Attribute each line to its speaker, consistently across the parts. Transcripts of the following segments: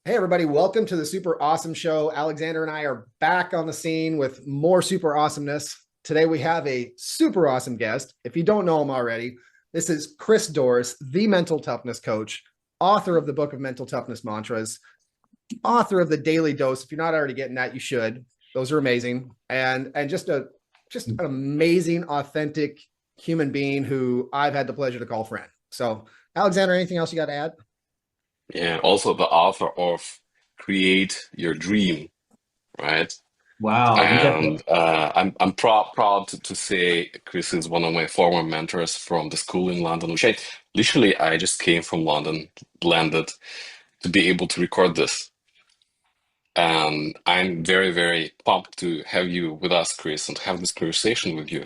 Speaker 1: Hey, everybody, welcome to the Super Awesome Show. Alexander and I are back on the scene with more super awesomeness. Today, we have a super awesome guest. If you don't know him already, this is Chris Dorris, the Mental Toughness Coach, author of the book of Mental Toughness Mantras, author of the Daily Dose. If you're not already getting that, you should. Those are amazing. And just an amazing, authentic human being who I've had the pleasure to call friend. So, Alexander, anything else you got to add?
Speaker 2: Yeah, also the author of Create Your Dream, right?
Speaker 3: Wow, you got
Speaker 2: And I'm proud to say Chris is one of my former mentors from the school in London, which I just came from London, landed to be able to record this. And I'm very, very pumped to have you with us, Chris, and to have this conversation with you.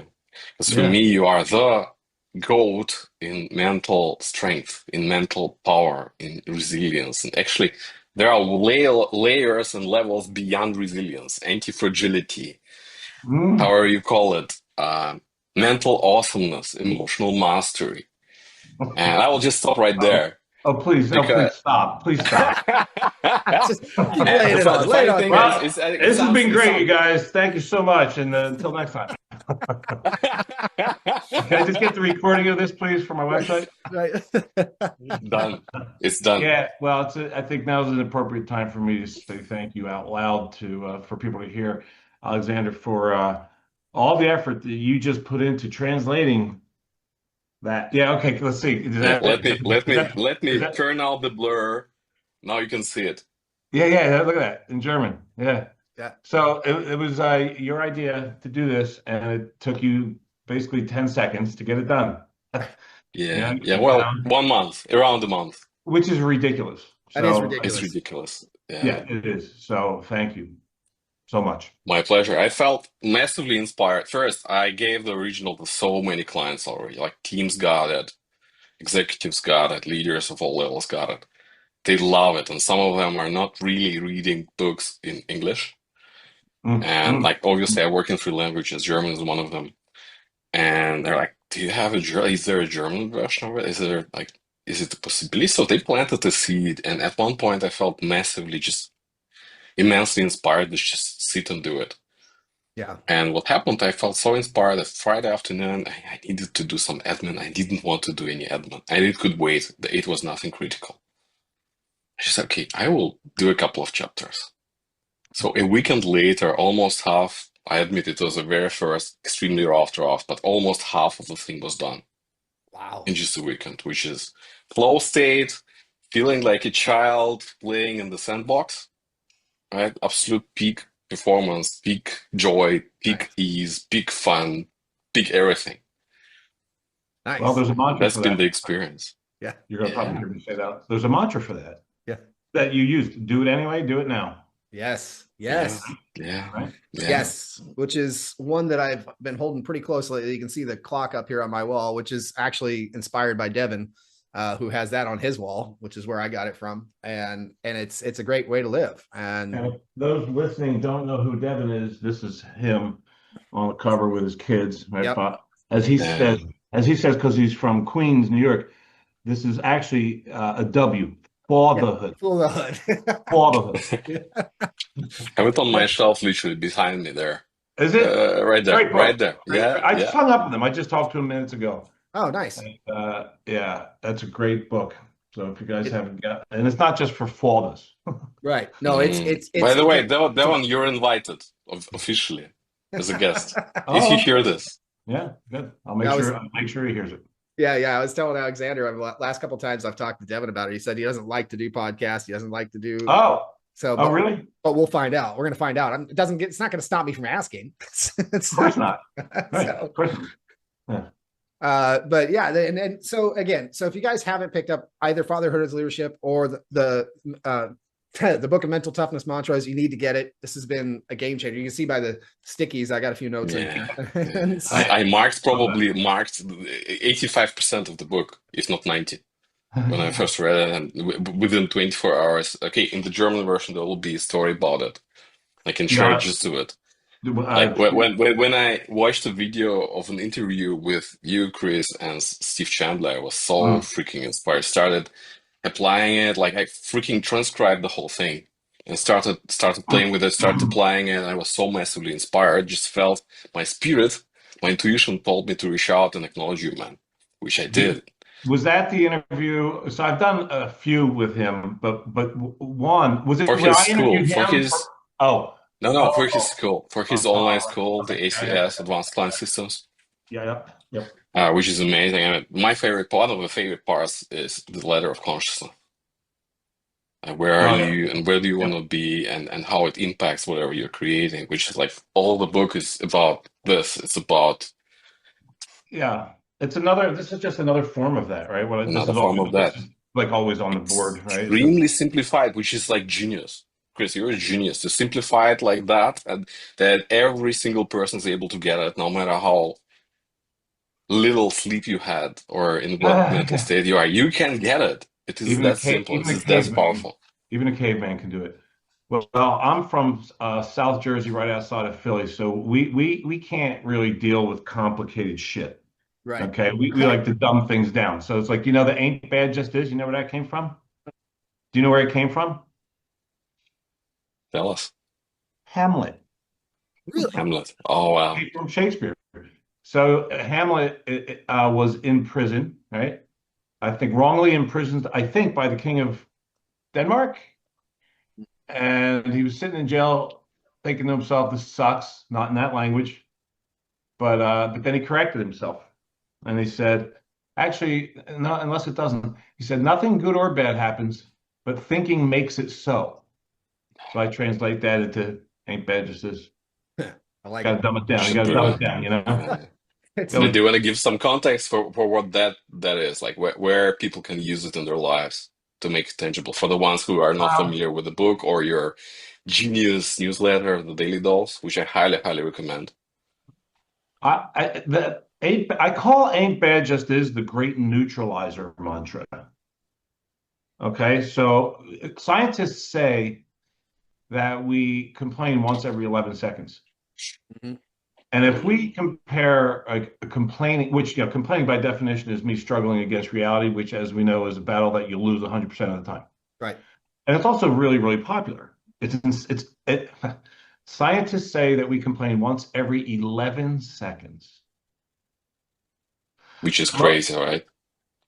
Speaker 2: Because for
Speaker 3: yeah.
Speaker 2: me, you are the GOAT in mental strength, in mental power, in resilience. And actually, there are layers and levels beyond resilience, anti-fragility,
Speaker 3: Mm.
Speaker 2: however you call it, mental awesomeness, emotional mastery. And I will just stop right
Speaker 3: Oh,
Speaker 2: there
Speaker 3: please
Speaker 2: because
Speaker 3: stop. Please stop.
Speaker 1: Just keep laying it on.
Speaker 2: the
Speaker 1: Lay it
Speaker 2: funny
Speaker 1: on
Speaker 2: thing
Speaker 1: thick.
Speaker 3: Well,
Speaker 2: it
Speaker 3: this has
Speaker 2: sounds
Speaker 3: been great, you guys. Thank you so much. And until next time. Can I just get the recording of this, please, for my website?
Speaker 1: Right.
Speaker 2: done. It's done.
Speaker 3: Yeah, well, I think now is an appropriate time for me to say thank you out loud to for people to hear, Alexander, for all the effort that you just put into translating that. Yeah, okay, let's see. Is
Speaker 2: Yeah,
Speaker 3: that it?
Speaker 2: let
Speaker 3: Is
Speaker 2: me
Speaker 3: that
Speaker 2: turn out the blur. Now you can see it.
Speaker 3: yeah, look at that in German. Yeah.
Speaker 1: Yeah.
Speaker 3: So it was your idea to do this, and it took you basically 10 seconds to get it done.
Speaker 2: Yeah,
Speaker 3: Yeah,
Speaker 2: yeah. Well, 1 month, around a month.
Speaker 3: which is ridiculous.
Speaker 1: That is
Speaker 3: So
Speaker 2: It's
Speaker 1: ridiculous.
Speaker 2: ridiculous. Yeah,
Speaker 3: yeah, it is. So thank you so much.
Speaker 2: my pleasure. I felt massively inspired. First, I gave the original to so many clients already. Like teams got it, executives got it, leaders of all levels got it. They love it, and some of them are not really reading books in English.
Speaker 3: Mm,
Speaker 2: And
Speaker 3: mm.
Speaker 2: like obviously, I work in three languages. German is one of them. And they're like, "Do you have a is there a German version of it? Is there like is it a possibility?" So they planted the seed, and at one point I felt massively just immensely inspired to just sit and do it.
Speaker 1: Yeah.
Speaker 2: And what happened, I felt so inspired that Friday afternoon I needed to do some admin. I didn't want to do any admin. And it could wait. It was nothing critical. I just said, okay, I will do a couple of chapters. So a weekend later, almost half, I admit it was the very first extremely rough draft, but almost half of the thing was done
Speaker 1: Wow.
Speaker 2: in just a weekend, which is flow state, feeling like a child playing in the sandbox, right? Absolute peak performance, peak joy, peak
Speaker 1: Nice.
Speaker 2: ease, peak fun, peak everything.
Speaker 3: Well,
Speaker 1: Nice.
Speaker 3: there's a mantra
Speaker 2: That's
Speaker 3: for
Speaker 2: been
Speaker 3: that.
Speaker 2: the experience.
Speaker 1: Yeah.
Speaker 3: You're gonna probably
Speaker 2: Yeah.
Speaker 3: hear me say that. There's a mantra for that
Speaker 1: Yeah.
Speaker 3: that you used. Do it anyway. Do it now.
Speaker 1: Yes.
Speaker 2: Yeah.
Speaker 1: Yes.
Speaker 2: Yeah.
Speaker 3: Right?
Speaker 2: Yeah.
Speaker 1: Yes. Which is one that I've been holding pretty closely. You can see the clock up here on my wall, which is actually inspired by Devin, who has that on his wall, which is where I got it from. And it's a great way to live.
Speaker 3: And
Speaker 1: And
Speaker 3: if those listening don't know who Devin is, this is him on the cover with his kids, right?
Speaker 1: yep.
Speaker 3: But as he
Speaker 2: Yeah.
Speaker 3: says, because he's from Queens, New York, this is actually a W,
Speaker 1: Yep.
Speaker 3: fatherhood,
Speaker 1: Full of the
Speaker 3: fatherhood.
Speaker 1: hood.
Speaker 2: Have it on my shelf, literally behind me there.
Speaker 3: Is it?
Speaker 2: Right there,
Speaker 3: Great
Speaker 2: right
Speaker 3: book.
Speaker 2: there.
Speaker 3: Great.
Speaker 2: Yeah,
Speaker 3: I just
Speaker 2: yeah.
Speaker 3: hung up with him. I just talked to him minutes ago.
Speaker 1: Oh, nice.
Speaker 3: And, yeah, that's a great book. So if you guys
Speaker 1: It,
Speaker 3: haven't got, and it's not just for fathers.
Speaker 1: right. No,
Speaker 2: Mm.
Speaker 1: it's
Speaker 2: By the way,
Speaker 1: again,
Speaker 2: that
Speaker 1: it's
Speaker 2: one you're invited officially as a guest. If you
Speaker 3: Oh,
Speaker 2: hear this.
Speaker 3: yeah, good.
Speaker 1: I was
Speaker 3: I'll make sure he hears it.
Speaker 1: yeah, I was telling Alexander last couple of times I've talked to Devin about it. He said he doesn't like to do podcasts. He doesn't like to do
Speaker 3: Oh,
Speaker 1: so,
Speaker 3: oh, really? Of
Speaker 1: but we'll find out. We're gonna find out. It's not gonna stop me from asking.
Speaker 3: course not. Right.
Speaker 1: So,
Speaker 3: Of course not. Yeah.
Speaker 1: but yeah, and so again, so if you guys haven't picked up either Fatherhood as Leadership or the book of Mental Toughness Mantras, you need to get it. This has been a game changer. You can see by the stickies, I got a few notes in
Speaker 2: Yeah,
Speaker 1: here.
Speaker 2: yeah.
Speaker 1: So,
Speaker 2: I
Speaker 3: Love that.
Speaker 2: probably marked 85% of the book, if not 90, when I first read it, and within 24 hours. Okay, in the German version, there will be a story about it. I can share it
Speaker 3: Yeah,
Speaker 2: just to it.
Speaker 3: uh,
Speaker 2: Like when I watched a video of an interview with you, Chris, and Steve Chandler, I was so
Speaker 3: mm,
Speaker 2: freaking inspired. Started applying it. Like I freaking transcribed the whole thing and started playing with it, started applying it. I was so massively inspired. Just felt my spirit, my intuition told me to reach out and acknowledge you, man, which I did.
Speaker 3: Was that the interview? So I've done a few with him, but one was it
Speaker 2: For
Speaker 3: when
Speaker 2: his
Speaker 3: I
Speaker 2: school,
Speaker 3: interviewed
Speaker 2: for
Speaker 3: him?
Speaker 2: his
Speaker 3: Oh,
Speaker 2: no,
Speaker 3: oh,
Speaker 2: for his school, for his online school, the
Speaker 3: okay, yeah,
Speaker 2: ACS, Advanced Client Systems,
Speaker 3: yeah, yep.
Speaker 2: which is amazing. I mean, my favorite part of the favorite parts is the ladder of consciousness. Where are
Speaker 3: Oh, yeah.
Speaker 2: you and where do you want to be and how it impacts whatever you're creating, which is like all the book is about this. It's about
Speaker 3: Yeah, it's another. This is just another form of that, right? Well, this
Speaker 2: another
Speaker 3: is
Speaker 2: form
Speaker 3: always
Speaker 2: of that.
Speaker 3: like always on the board, right? So
Speaker 2: Extremely simplified, which is like genius. Chris, you're a genius to simplify it like that, and that every single person is able to get it, no matter how little sleep you had or in what mental
Speaker 3: yeah.
Speaker 2: state you are. You can get it. It is that simple. It
Speaker 3: Even a
Speaker 2: is that
Speaker 3: caveman,
Speaker 2: powerful.
Speaker 3: even a caveman can do it. Well, I'm from South Jersey, right outside of Philly, so we can't really deal with complicated shit.
Speaker 1: Right.
Speaker 3: Okay, we
Speaker 1: Okay.
Speaker 3: like to dumb things down. So it's like, the ain't bad just is. You know where that came from? Do you know where it came from?
Speaker 2: Tell us.
Speaker 3: Hamlet.
Speaker 1: Really?
Speaker 2: Hamlet. Oh wow.
Speaker 3: Came from Shakespeare. So Hamlet was in prison, right? I think wrongly imprisoned, I think by the king of Denmark. And he was sitting in jail thinking to himself, this sucks, not in that language. But then he corrected himself and he said, actually, no, unless it doesn't. He said, nothing good or bad happens, but thinking makes it so. So I translate that into ain't bad just is.
Speaker 1: I like
Speaker 3: Gotta
Speaker 1: it.
Speaker 3: dumb it down.
Speaker 2: Which
Speaker 3: You
Speaker 2: is
Speaker 3: gotta dumb it
Speaker 2: brilliant.
Speaker 3: down, you know?
Speaker 1: It's
Speaker 2: Do
Speaker 3: Gotta-
Speaker 2: you want to give some context for what that is, like where people can use it in their lives to make it tangible for the ones who are not
Speaker 3: Wow.
Speaker 2: familiar with the book or your genius newsletter, the Daily Dolls, which I highly, highly recommend.
Speaker 3: I call ain't bad just is the great neutralizer mantra. Okay, so scientists say that we complain once every 11 seconds.
Speaker 1: Mhm.
Speaker 3: And if we compare complaining, which, complaining by definition is me struggling against reality, which, as we know, is a battle that you lose 100% of the time.
Speaker 1: Right.
Speaker 3: And it's also really, really popular. Scientists say that we complain once every 11 seconds.
Speaker 2: Which is crazy, right?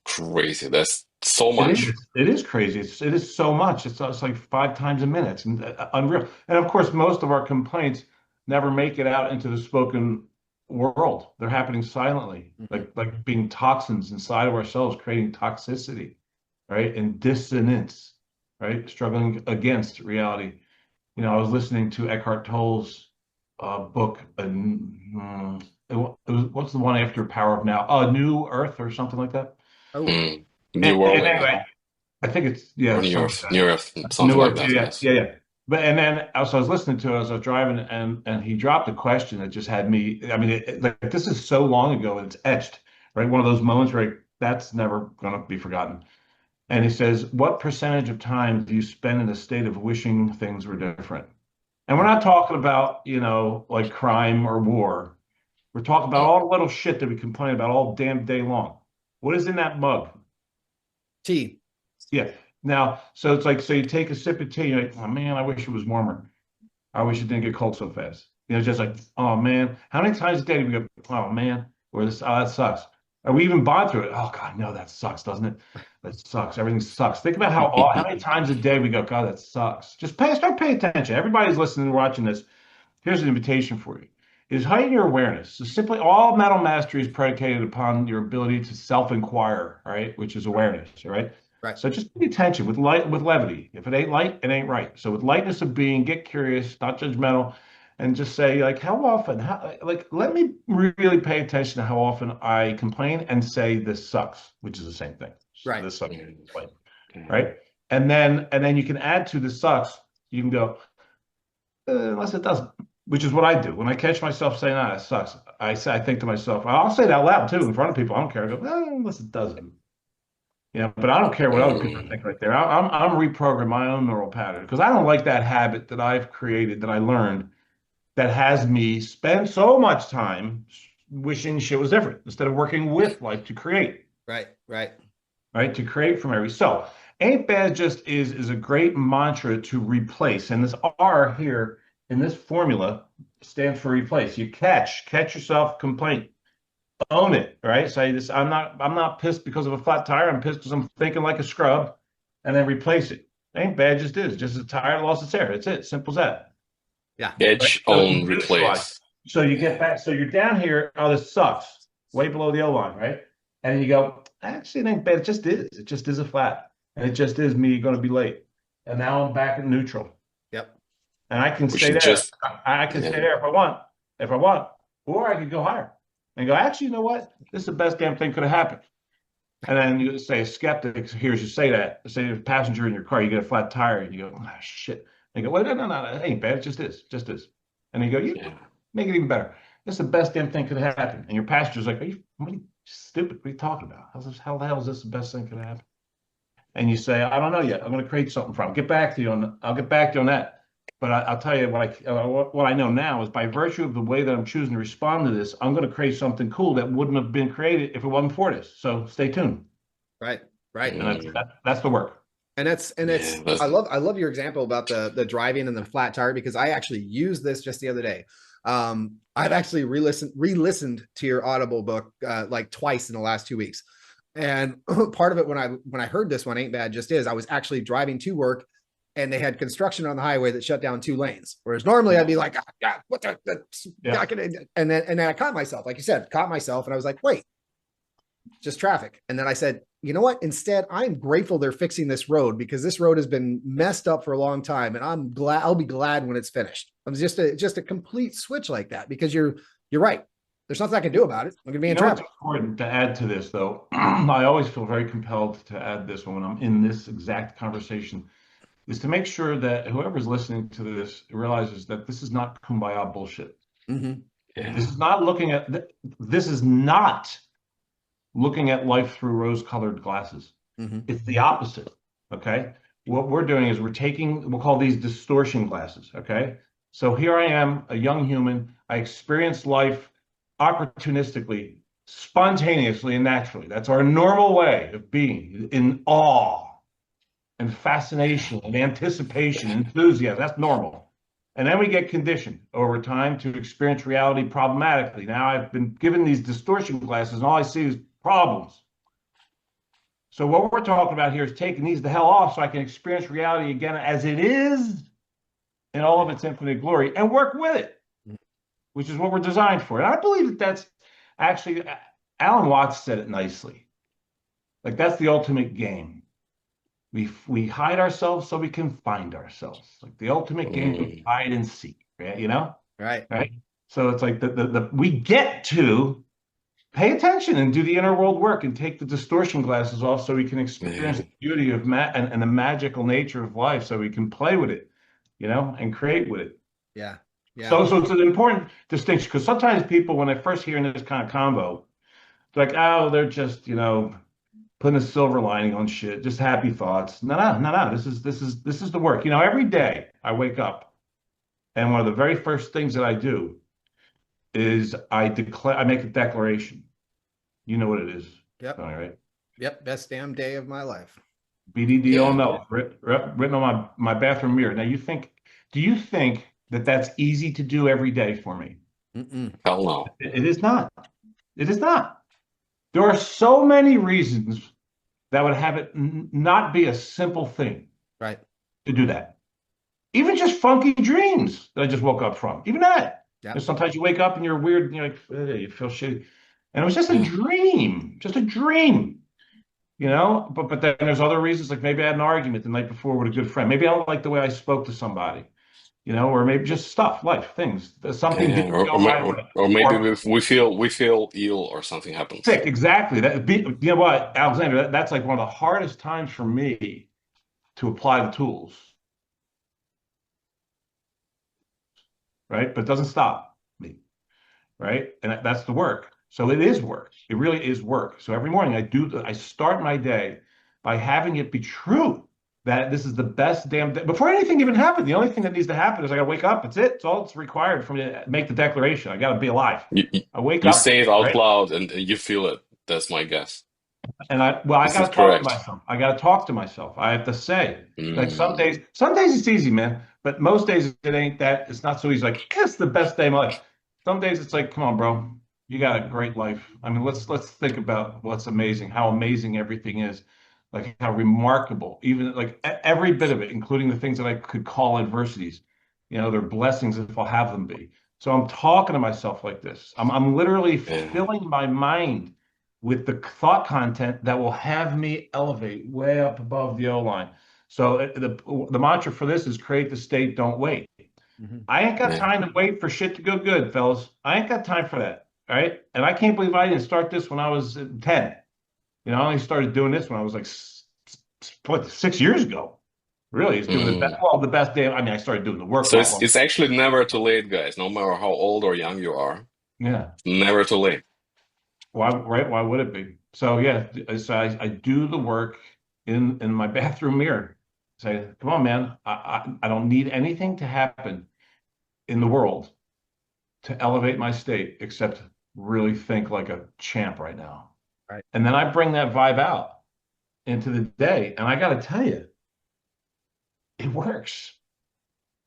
Speaker 2: Crazy. That's so
Speaker 3: It
Speaker 2: much.
Speaker 3: is. It is crazy. It is so much. It's like 5 times a minute. It's unreal. And of course, most of our complaints never make it out into the spoken world. They're happening silently,
Speaker 1: Mhm.
Speaker 3: like being toxins inside of ourselves, creating toxicity, right? And dissonance, right? Struggling against reality. I was listening to Eckhart Tolle's book, what's the one after Power of Now? New Earth or something like that.
Speaker 1: Oh,
Speaker 2: Mm.
Speaker 3: And,
Speaker 2: New World,
Speaker 3: and
Speaker 2: I mean,
Speaker 3: anyway, I think it's, yeah,
Speaker 2: or New
Speaker 3: something
Speaker 2: Earth,
Speaker 3: like
Speaker 2: New Earth,
Speaker 3: that.
Speaker 2: something like
Speaker 3: Newark,
Speaker 2: that.
Speaker 3: yeah,
Speaker 2: Yes.
Speaker 3: yeah, yeah. But and then also I was listening to it as I was driving, and he dropped a question that just had me. I mean, like this is so long ago, and it's etched, right? One of those moments where that's never going to be forgotten. And he says, "What percentage of time do you spend in a state of wishing things were different?" And we're not talking about, like crime or war. We're talking about
Speaker 2: Mm.
Speaker 3: all the little shit that we complain about all damn day long. What is in that mug?
Speaker 1: tea.
Speaker 3: Yeah. Now, so it's like, so you take a sip of tea, you're like, oh man, I wish it was warmer. I wish it didn't get cold so fast. Just like, oh man, how many times a day do we go, oh man, or this, oh, that sucks. Are we even bond through it? Oh God, no, that sucks, doesn't it? That sucks. Everything sucks. Think about how many times a day we go, God, that sucks. Just start paying attention. Everybody's listening and watching this. Here's an invitation for you. Is heighten your awareness. So simply all mental mastery is predicated upon your ability to self-inquire, right? Which is awareness, right?
Speaker 1: Right.
Speaker 3: So just pay attention with levity. If it ain't light, it ain't right. So with lightness of being, get curious, not judgmental, and just say, like, how often, let me really pay attention to how often I complain and say this sucks, which is the same thing.
Speaker 1: Right.
Speaker 3: This sucks, right? And then you can add to the sucks. You can go, unless it doesn't, which is what I do. When I catch myself saying, it sucks, I think to myself, I'll say it out loud too in front of people. I don't care. I go, unless it doesn't. But I don't care what other people think right there. I'm reprogramming my own neural pattern because I don't like that habit that I've created, that I learned, that has me spend so much time wishing shit was different instead of working with life to create.
Speaker 1: Right. Right.
Speaker 3: Right? To create from every. So, Ain't bad just is a great mantra to replace. And this R here in this formula stands for replace. You catch yourself, complaint, own it, right? Say this, I'm not pissed because of a flat tire. I'm pissed because I'm thinking like a scrub, and then replace it. Ain't bad just is. Just a tire lost its air. That's it. Simple as that.
Speaker 1: Yeah.
Speaker 3: Right?
Speaker 2: Edge,
Speaker 3: So
Speaker 2: own,
Speaker 3: you neutralize.
Speaker 2: replace.
Speaker 3: So you get
Speaker 2: Yeah.
Speaker 3: back. So you're down here. Oh, this sucks. Way below the O line, right? And you go, actually, it ain't bad. It just is. It just is a flat. And it just is me going to be late. And now I'm back in neutral.
Speaker 1: Yep.
Speaker 3: And I can
Speaker 2: We
Speaker 3: stay
Speaker 2: should
Speaker 3: there.
Speaker 2: just,
Speaker 3: I can
Speaker 2: yeah.
Speaker 3: stay there if I want. Or I could go higher and go, actually, you know what? This is the best damn thing could have happened. And then you say a skeptic hears you say that. Say you're a passenger in your car, you get a flat tire, and you go, oh, shit. And you go, well, no, it ain't bad. It just is. Just is. And you go, you
Speaker 2: Yeah.
Speaker 3: make it even better. This is the best damn thing could have happened. And your passenger's like, what are you stupid? What are you talking about? How the hell is this the best thing could have happened? And you say, I don't know yet. I'm going to create something from. I'll get back to you on that. But I'll tell you what I know now is by virtue of the way that I'm choosing to respond to this, I'm going to create something cool that wouldn't have been created if it wasn't for this. So stay tuned.
Speaker 1: Right.
Speaker 3: And that's the work.
Speaker 1: And it's
Speaker 2: Yeah,
Speaker 1: I love your example about the driving and the flat tire, because I actually used this just the other day. I've actually re-listened to your Audible book like twice in the last 2 weeks. And part of it when I heard this one, Ain't Bad Just Is, I was actually driving to work and they had construction on the highway that shut down 2 lanes. Whereas normally I'd be like, what the
Speaker 3: Yeah.
Speaker 1: and then I caught myself, like you said, and I was like, wait, just traffic. And then I said, you know what? Instead, I'm grateful they're fixing this road, because this road has been messed up for a long time, and I'll be glad when it's finished. I'm just a complete switch like that, because you're right. There's nothing I can do about it. I'm gonna be in
Speaker 3: What's
Speaker 1: traffic.
Speaker 3: important to add to this, though, I always feel very compelled to add this when I'm in this exact conversation, is to make sure that whoever's listening to this realizes that this is not kumbaya bullshit.
Speaker 1: Mm-hmm.
Speaker 2: Yeah.
Speaker 3: This is not looking at life through rose-colored glasses.
Speaker 1: Mm-hmm.
Speaker 3: It's the opposite. Okay. What we're doing is we'll call these distortion glasses. Okay. So here I am, a young human. I experience life opportunistically, spontaneously, and naturally. That's our normal way of being, in awe and fascination and anticipation, and enthusiasm. That's normal. And then we get conditioned over time to experience reality problematically. Now I've been given these distortion glasses, and all I see is problems. So what we're talking about here is taking these the hell off so I can experience reality again as it is in all of its infinite glory and work with it, which is what we're designed for. And I believe that that's actually, Alan Watts said it nicely. Like, that's the ultimate game. We hide ourselves so we can find ourselves. Like the ultimate game of hide and seek, right? You know?
Speaker 1: Right.
Speaker 3: Right. So it's like we get to pay attention and do the inner world work and take the distortion glasses off so we can experience the beauty of and the magical nature of life, so we can play with it, you know, and create with it.
Speaker 1: Yeah. Yeah.
Speaker 3: So it's an important distinction, because sometimes people, when they first hear this kind of combo, they're like, oh, they're just, you know, putting a silver lining on shit, just happy thoughts. No. This is the work. You know, every day I wake up, and one of the very first things that I do is I make a declaration. You know what it is.
Speaker 1: Yep.
Speaker 3: All right.
Speaker 1: Yep. Best damn day of my life.
Speaker 3: BDDOML, written on my bathroom mirror. Now do you think that that's easy to do every day for me?
Speaker 1: Mm-mm.
Speaker 2: Hell no.
Speaker 3: It is not. It is not. There are so many reasons that would have it not be a simple thing.
Speaker 1: Right.
Speaker 3: To do that. Even just funky dreams that I just woke up from. Even that.
Speaker 1: Yep.
Speaker 3: Sometimes you wake up and you're weird, and you're like, you feel shitty. And it was just a dream. Just a dream. You know? But then there's other reasons, like maybe I had an argument the night before with a good friend. Maybe I don't like the way I spoke to somebody. You know, or maybe just stuff, life, things. Something didn't go my way.
Speaker 2: Or maybe we feel ill or something happens.
Speaker 3: Sick, exactly. You know what, Alexander, that's like one of the hardest times for me to apply the tools. Right? But it doesn't stop me. Right? And that's the work. So it is work. It really is work. So every morning I start my day by having it be true that this is the best damn day. Before anything even happened, the only thing that needs to happen is I got to wake up. That's it. It's all that's required for me to make the declaration. I got to be alive. I wake up.
Speaker 2: You say it out
Speaker 3: right?
Speaker 2: loud and you feel it. That's my guess.
Speaker 3: And I
Speaker 2: This
Speaker 3: got
Speaker 2: is
Speaker 3: to talk to
Speaker 2: correct.
Speaker 3: myself. I got to talk to myself. I have to say, like
Speaker 2: Mm,
Speaker 3: some days it's easy, man. But most days it ain't that. It's not so easy. Like, it's the best day of my life. Some days it's like, come on, bro, you got a great life. I mean, let's think about what's amazing, how amazing everything is, like how remarkable, even like every bit of it, including the things that I could call adversities. You know, they're blessings if I'll have them be. So I'm talking to myself like this. I'm literally
Speaker 2: yeah,
Speaker 3: filling my mind with the thought content that will have me elevate way up above the O line. So the mantra for this is create the state, don't wait.
Speaker 1: Mhm.
Speaker 3: I ain't got
Speaker 2: yeah.
Speaker 3: time to wait for shit to go good, fellas. I ain't got time for that. All right. And I can't believe I didn't start this when I was 10. You know, I only started doing this when I was like, what, 6 years ago. Really, it's doing
Speaker 2: Mm.
Speaker 3: the best day. I mean, I started doing the work a
Speaker 2: So
Speaker 3: lot longer.
Speaker 2: it's actually never too late, guys. No matter how old or young you are,
Speaker 3: Yeah.
Speaker 2: never too late.
Speaker 3: Why, right? Why would it be? So yeah, so I do the work in my bathroom mirror. Say, come on, man. I don't need anything to happen in the world to elevate my state except really think like a champ right now.
Speaker 1: Right.
Speaker 3: And then I bring that vibe out into the day. And I got to tell you, it works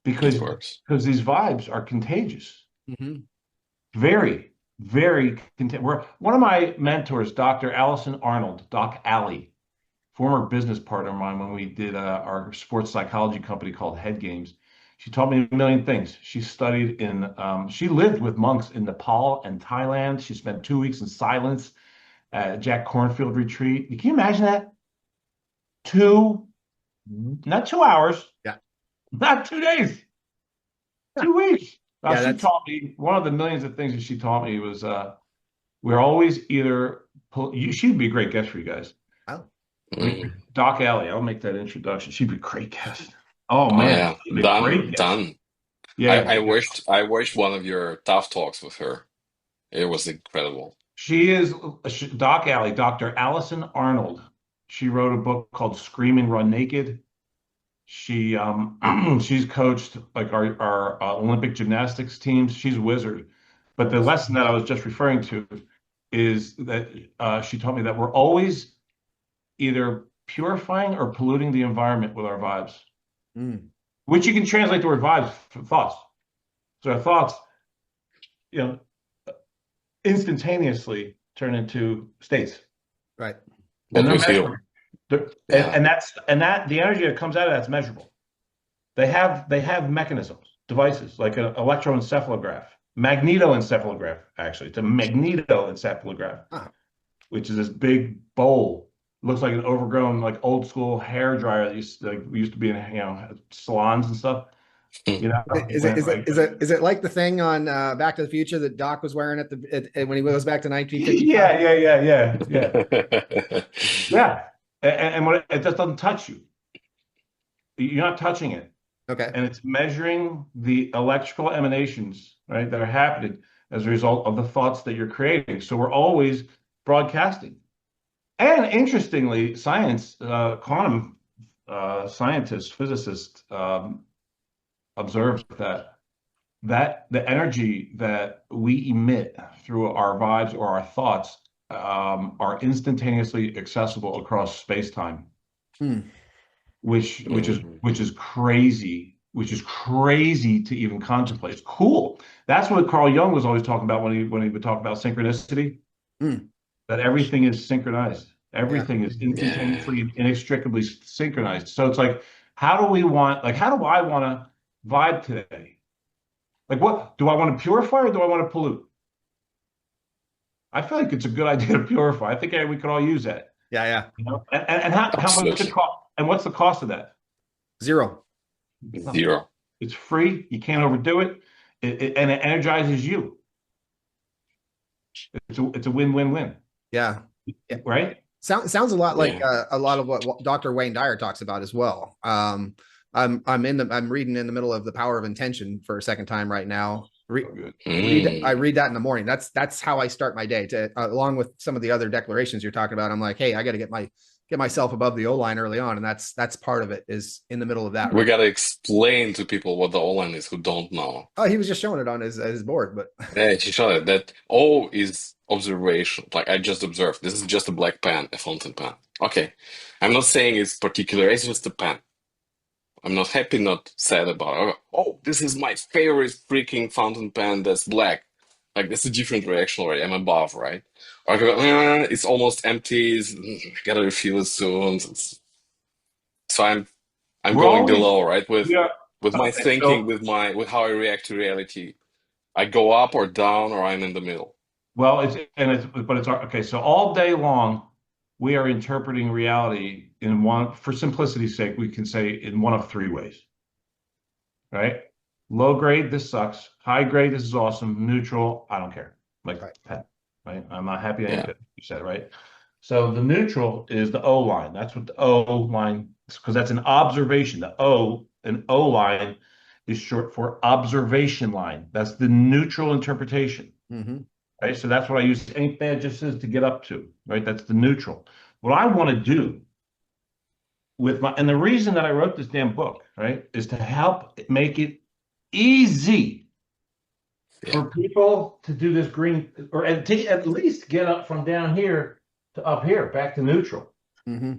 Speaker 2: It
Speaker 3: because
Speaker 2: works.
Speaker 3: these vibes are contagious.
Speaker 1: Mhm.
Speaker 3: Very, very contagious. One of my mentors, Dr. Allison Arnold, Doc Alley, former business partner of mine when we did our sports psychology company called Head Games. She taught me a million things. She studied she lived with monks in Nepal and Thailand. She spent 2 weeks in silence at Jack Cornfield retreat. Can you imagine that? Not 2 hours,
Speaker 1: Yeah.
Speaker 3: not 2 days, 2 weeks.
Speaker 1: Yeah,
Speaker 3: She
Speaker 1: that's
Speaker 3: taught me one of the millions of things that she taught me was we're always either she'd be a great guest for you guys.
Speaker 1: wow.
Speaker 2: Mm.
Speaker 3: Doc Alley, I'll make that introduction. She'd be a great guest. Oh
Speaker 2: Oh
Speaker 3: man,
Speaker 2: yeah,
Speaker 3: she'd be a
Speaker 2: done,
Speaker 3: great guest.
Speaker 2: done.
Speaker 3: Yeah,
Speaker 2: I watched one of your tough talks with her. It was incredible.
Speaker 3: she is Doc Alley, Dr. Allison Arnold. She wrote a book called Scream and Run Naked. She she's coached like our Olympic gymnastics teams. She's a wizard. But the lesson that I was just referring to is that she taught me that we're always either purifying or polluting the environment with our vibes,
Speaker 1: Mm.
Speaker 3: which you can translate the word vibes for thoughts. So our thoughts, you know, instantaneously turn into states,
Speaker 1: Right.
Speaker 3: and
Speaker 2: What
Speaker 3: they're
Speaker 2: we feel.
Speaker 3: measurable.
Speaker 2: Yeah.
Speaker 3: And that the energy that comes out of that's measurable. They have mechanisms, devices like an electroencephalograph, magnetoencephalograph. Actually, it's a magnetoencephalograph,
Speaker 1: Ah.
Speaker 3: which is this big bowl. Looks like an overgrown, like old school hair dryer that used to be in salons and stuff. You know,
Speaker 1: Is it like the thing on Back to the Future that Doc was wearing when he goes back to 1955?
Speaker 3: yeah. And what it just doesn't touch you. You're not touching it,
Speaker 1: Okay.
Speaker 3: and it's measuring the electrical emanations, right, that are happening as a result of the thoughts that you're creating. So we're always broadcasting. And interestingly, quantum scientists, physicists observed that the energy that we emit through our vibes or our thoughts are instantaneously accessible across space-time,
Speaker 1: Hmm.
Speaker 2: Mm.
Speaker 3: which is crazy to even contemplate. It's cool. That's what Carl Jung was always talking about when he would talk about synchronicity,
Speaker 1: Hmm.
Speaker 3: that everything is synchronized.
Speaker 1: Yeah.
Speaker 3: Everything is
Speaker 2: Yeah.
Speaker 3: instantaneously, inextricably synchronized. So it's like, how do I want to vibe today? Like, what do I want to purify or do I want to pollute? I feel like it's a good idea to purify. I think we could all use that.
Speaker 1: Yeah. Yeah.
Speaker 3: You know? And how much it
Speaker 2: Absolutely.
Speaker 3: cost? And what's the cost of that?
Speaker 1: Zero.
Speaker 3: Nothing.
Speaker 2: Zero.
Speaker 3: It's free. You can't overdo it. And it energizes you. It's a win-win-win,
Speaker 1: Yeah. Yeah.
Speaker 3: right?
Speaker 1: Sounds a lot like
Speaker 2: Yeah.
Speaker 1: a lot of what Dr. Wayne Dyer talks about as well. I'm reading in the middle of The Power of Intention for a second time right now.
Speaker 3: So good.
Speaker 1: I
Speaker 2: Mm.
Speaker 1: read that in the morning. That's how I start my day. Along with some of the other declarations you're talking about. I'm like, hey, I got to get get myself above the O line early on, and that's part of it is in the middle of that.
Speaker 2: We
Speaker 1: Right.
Speaker 2: gotta explain to people what the O-line is who don't know.
Speaker 1: Oh, he was just showing it on his board, but
Speaker 2: Yeah, she showed it that O is observation. Like I just observed. This is just a black pen, a fountain pen. Okay. I'm not saying it's particular, it's just a pen. I'm not happy, not sad about it. Oh, this is my favorite freaking fountain pen that's black. Like that's a different reaction already. I'm above, right? Or I go, it's almost empty. I gotta refill it soon. So I'm
Speaker 3: We're
Speaker 2: going
Speaker 3: always,
Speaker 2: below, right?
Speaker 3: yeah.
Speaker 2: With my
Speaker 3: Okay,
Speaker 2: thinking,
Speaker 3: so,
Speaker 2: with how I react to reality. I go up or down, or I'm in the middle.
Speaker 3: well, but it's okay. So all day long, we are interpreting reality in one, for simplicity's sake, we can say in one of three ways, right? Low grade, this sucks. High grade, this is awesome. Neutral, I don't care. Like
Speaker 1: right.
Speaker 3: Pat, right? I'm not happy I
Speaker 2: Yeah.
Speaker 3: hit it. You said, right? So the neutral is the O line. That's what the O line, because that's an observation. An O line is short for observation line. That's the neutral interpretation,
Speaker 1: Mm-hmm.
Speaker 3: right? So that's what I use ain't bad just says to get up to, right? That's the neutral. What I want to do with and the reason that I wrote this damn book, right, is to help make it easy
Speaker 2: Yeah.
Speaker 3: for people to do this green, or at least get up from down here to up here, back to neutral,
Speaker 1: Mm-hmm.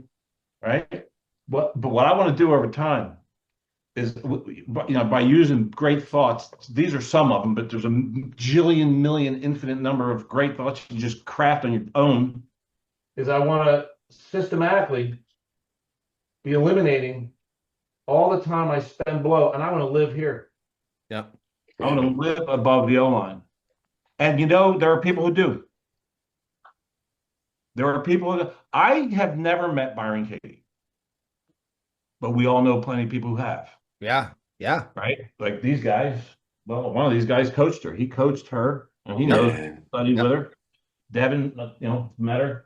Speaker 3: right? But what I want to do over time is, by using great thoughts. These are some of them, but there's a jillion million infinite number of great thoughts you just craft on your own. Is I want to systematically be eliminating all the time I spend below, and I want to live here.
Speaker 1: Yeah.
Speaker 3: I want to live above the O line. And there are people who do. There are people who, I have never met Byron Katie, but we all know plenty of people who have.
Speaker 1: Yeah. Yeah.
Speaker 3: Right? Like these guys. Well, one of these guys coached her. He coached her, and he
Speaker 1: Yep.
Speaker 3: knows, studied
Speaker 1: Yep.
Speaker 3: with her. Devin, met her.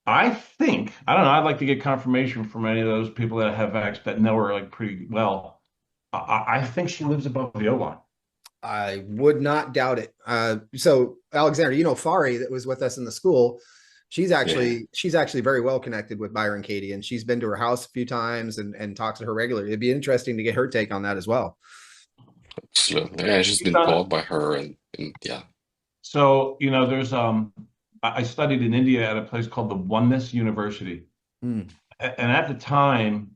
Speaker 3: I think, I don't know, I'd like to get confirmation from any of those people that have that know her like pretty well. I think she lives above the O line.
Speaker 1: I would not doubt it. So Alexander, Fari that was with us in the school, she's actually very well connected with Byron Katie, and she's been to her house a few times and talks to her regularly. It'd be interesting to get her take on that as well.
Speaker 2: Absolutely. Yeah, I've just been taught by her and yeah.
Speaker 3: So, there's I studied in India at a place called the Oneness University.
Speaker 1: Mm.
Speaker 3: And at the time,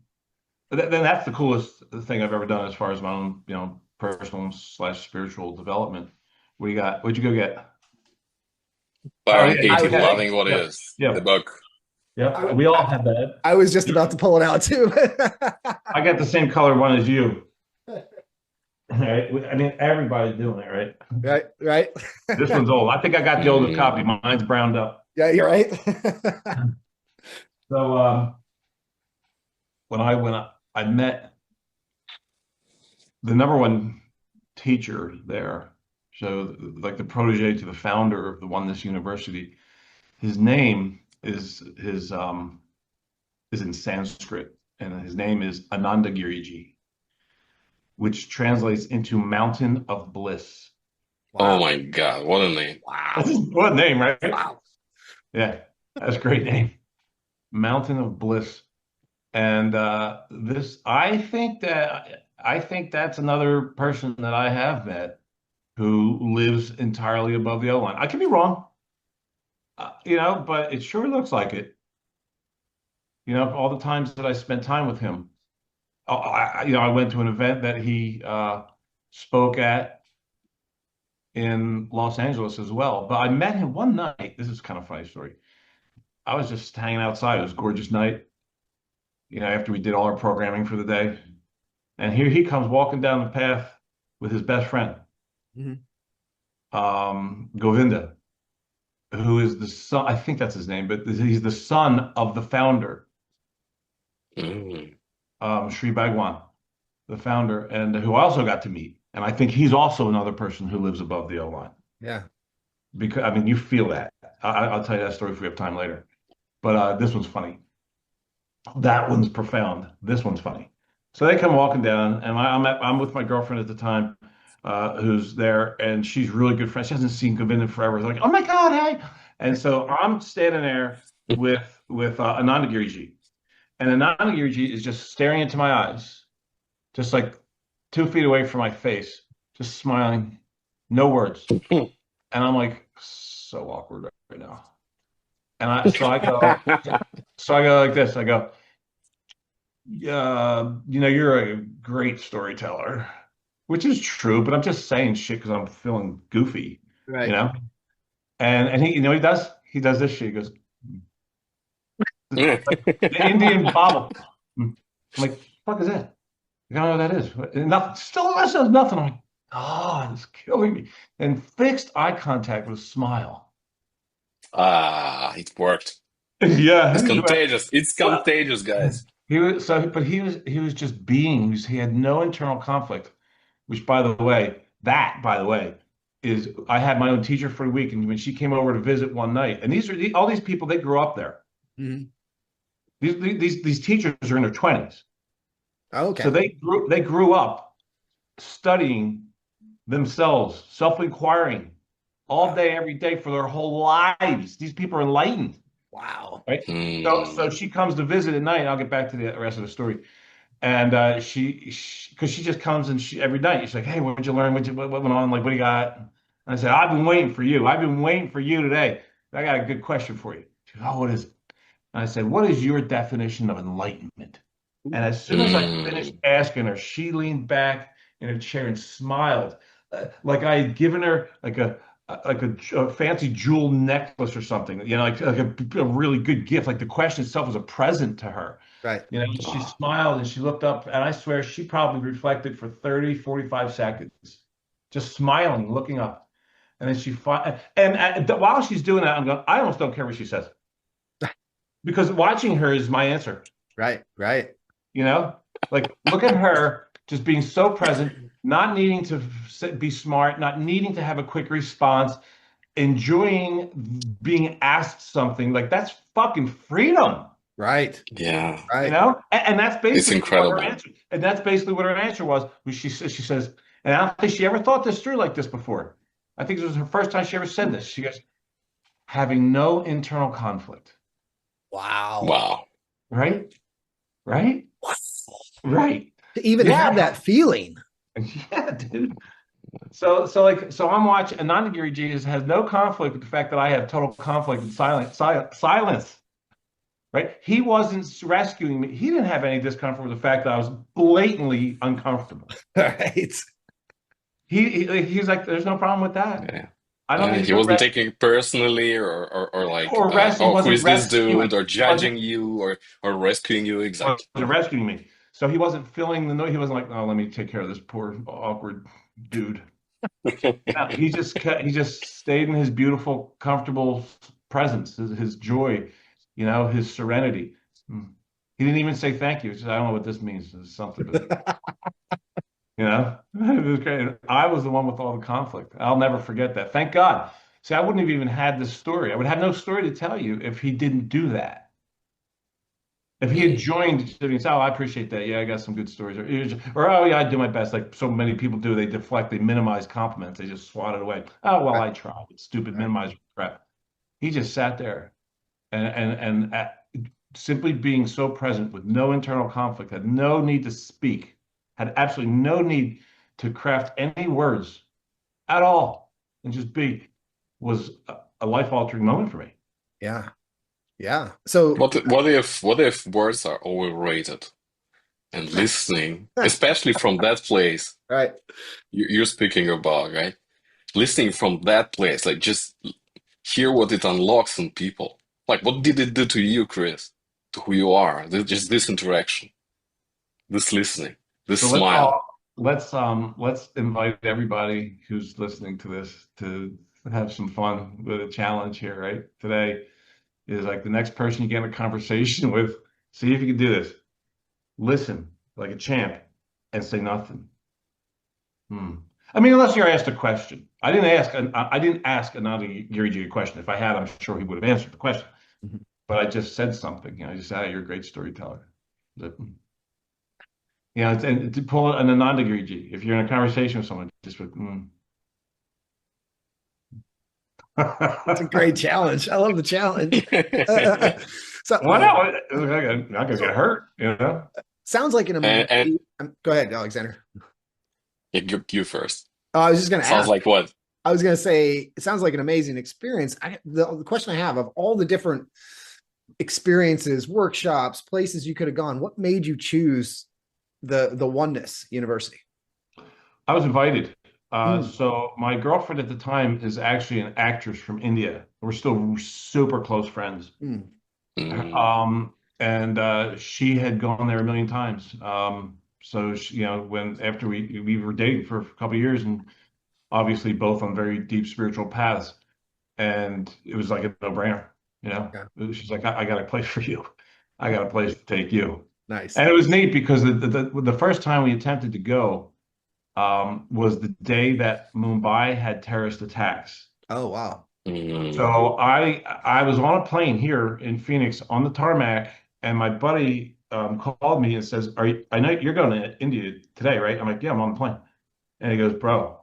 Speaker 3: then that's the coolest thing I've ever done as far as my own, personal / spiritual development. What'd you go get?
Speaker 2: Byron
Speaker 3: yeah,
Speaker 2: Katie,
Speaker 3: okay.
Speaker 2: Loving What
Speaker 3: Yeah.
Speaker 2: Is,
Speaker 3: Yeah.
Speaker 2: the book.
Speaker 3: Yeah, we all have that.
Speaker 1: I was just about to pull it out too.
Speaker 3: I got the same color one as you. Right? I mean, everybody's doing it, right?
Speaker 1: Right.
Speaker 3: This one's old. I think I got the oldest copy. Mine's browned up.
Speaker 1: Yeah, you're right.
Speaker 3: So when I met the number one teacher there, so like the protege to the founder of the Oneness University. His name is in Sanskrit, and his name is Anandagiriji, which translates into Mountain of Bliss.
Speaker 2: Wow. Oh my God, what a name!
Speaker 1: Wow,
Speaker 3: what a name, right?
Speaker 1: Wow.
Speaker 3: Yeah, that's a great name, Mountain of Bliss. And I think that's another person that I have met who lives entirely above the O line. I could be wrong, but it sure looks like it. All the times that I spent time with him. I went to an event that he spoke at in Los Angeles as well. But I met him one night. This is kind of a funny story. I was just hanging outside. It was a gorgeous night, after we did all our programming for the day. And here he comes walking down the path with his best friend, Govinda, who is the son, I think that's his name, but he's the son of the founder, Sri Bhagwan, the founder, and who I also got to meet. And I think he's also another person who lives above the O line.
Speaker 1: Yeah.
Speaker 3: Because, you feel that. I'll tell you that story if we have time later. But this one's funny. That one's profound. This one's funny. So they come walking down, and I'm with my girlfriend at the time, who's there, and she's really good friend. She hasn't seen Govinda forever. They're like, oh my God, hey! And so I'm standing there with with Ananda Giriji. And Ananda Giriji is just staring into my eyes, just like 2 feet away from my face, just smiling, no words. And I'm like, so awkward right now. And so I go like this. I go, you're a great storyteller, which is true, but I'm just saying shit because I'm feeling goofy,
Speaker 1: Right.
Speaker 3: And he, he does? He does this shit. He goes, like the Indian bobble. I'm like, fuck is that? I don't know what that is. And nothing, still says nothing. I'm like, oh, it's killing me. And fixed eye contact with a smile.
Speaker 2: It worked.
Speaker 3: Yeah.
Speaker 2: It's contagious. It's contagious, guys.
Speaker 3: But he was just being. He had no internal conflict. Which, by the way, is I had my own teacher for a week, and when she came over to visit one night, and all these people, they grew up there.
Speaker 1: Mm-hmm.
Speaker 3: These teachers are in their 20s.
Speaker 1: Okay.
Speaker 3: So they grew up studying themselves, self-inquiring all day, every day for their whole lives. These people are enlightened.
Speaker 1: Wow.
Speaker 3: Right. So she comes to visit at night. I'll get back to the rest of the story. And because she just comes and every night she's like, hey, what did you learn? What went on? Like, what do you got? And I said, I've been waiting for you. I've been waiting for you today. I got a good question for you. She goes, oh, what is it? And I said, what is your definition of enlightenment? And as soon as I finished asking her, she leaned back in her chair and smiled, like I had given her like a fancy jewel necklace or something, like a really good gift. Like the question itself was a present to her.
Speaker 1: Right.
Speaker 3: She smiled and she looked up, and I swear she probably reflected for 30, 45 seconds, just smiling, looking up. And then while she's doing that, I'm going, I almost don't care what she says. Because watching her is my answer.
Speaker 1: Right.
Speaker 3: Like, look at her just being so present, not needing to be smart, not needing to have a quick response, enjoying being asked something. Like, that's fucking freedom.
Speaker 1: Right.
Speaker 2: Yeah.
Speaker 1: Right.
Speaker 3: And that's basically
Speaker 2: It's incredible.
Speaker 3: what her answer. And that's basically what her answer was. She says, and I don't think she ever thought this through like this before. I think this was her first time she ever said this. She goes, having no internal conflict.
Speaker 1: Wow.
Speaker 3: Right? Right?
Speaker 1: To even have that feeling.
Speaker 3: Yeah, dude. So I'm watching Ananda Giriji has no conflict with the fact that I have total conflict with silence. Right? He wasn't rescuing me. He didn't have any discomfort with the fact that I was blatantly uncomfortable.
Speaker 1: Right.
Speaker 3: He's like, there's no problem with that.
Speaker 2: Yeah.
Speaker 3: I don't think
Speaker 2: he wasn't taking it personally or like, who is this dude, or judging you or rescuing you. Exactly.
Speaker 3: He wasn't rescuing me. So he wasn't feeling the noise. He wasn't like, oh, let me take care of this poor, awkward dude. No, he just stayed in his beautiful, comfortable presence, his joy, his serenity. He didn't even say thank you. He said, I don't know what this means. It's something, but it was great. I was the one with all the conflict. I'll never forget that. Thank God. See, I wouldn't have even had this story. I would have no story to tell you if he didn't do that. If he had joined, oh, I appreciate that. Yeah, I got some good stories. Or oh, yeah, I do my best. Like so many people do. They deflect, they minimize compliments. They just swat it away. Oh, well, I tried. It's stupid, minimize crap. He just sat there and simply being so present with no internal conflict, had no need to speak, had absolutely no need to craft any words at all, and just was a life-altering moment for me.
Speaker 1: Yeah. Yeah. So
Speaker 2: what if words are overrated and listening, especially from that place,
Speaker 1: right?
Speaker 2: You're speaking about, right? Listening from that place, like just hear what it unlocks in people. Like, what did it do to you, Chris? To who you are? Just this interaction, this listening, this smile.
Speaker 3: Let's invite everybody who's listening to this to have some fun with a challenge here, right? Today is like the next person you get in a conversation with, see if you can do this. Listen like a champ and say nothing. I mean, unless you're asked a question. I didn't ask Ananda Giriji a question. If I had, I'm sure he would have answered the question. But I just said something. I just said, you're a great storyteller. And to pull an Ananda Giriji, if you're in a conversation with someone, just with,
Speaker 1: It's a great challenge. I love the challenge. So
Speaker 3: Why not? I'm not gonna get hurt, you know.
Speaker 1: sounds like an
Speaker 2: And
Speaker 1: amazing. Go ahead, Alexander.
Speaker 2: yeah, you first.
Speaker 1: I was just going to
Speaker 2: Sounds
Speaker 1: ask.
Speaker 2: like what?
Speaker 1: I was going to say it sounds like an amazing experience. The question I have of all the different experiences, workshops, places you could have gone, what made you choose the Oneness University?
Speaker 3: I was invited.
Speaker 1: Mm.
Speaker 3: So my girlfriend at the time is actually an actress from India. We're still super close friends.
Speaker 1: Mm.
Speaker 2: Mm,
Speaker 3: And she had gone there a million times. So she, when after we were dating for a couple of years, and obviously both on very deep spiritual paths, and it was like a no-brainer.
Speaker 1: Yeah.
Speaker 3: She's like, I got a place for you. I got a place to take you.
Speaker 1: Nice.
Speaker 3: And it was neat because the first time we attempted to go was the day that Mumbai had terrorist attacks.
Speaker 1: Oh, wow.
Speaker 2: mm,
Speaker 3: So I was on a plane here in Phoenix on the tarmac, and my buddy called me and says, "Are you? I know you're going to India today, right?" I'm like, "Yeah, I'm on the plane." And he goes, "Bro,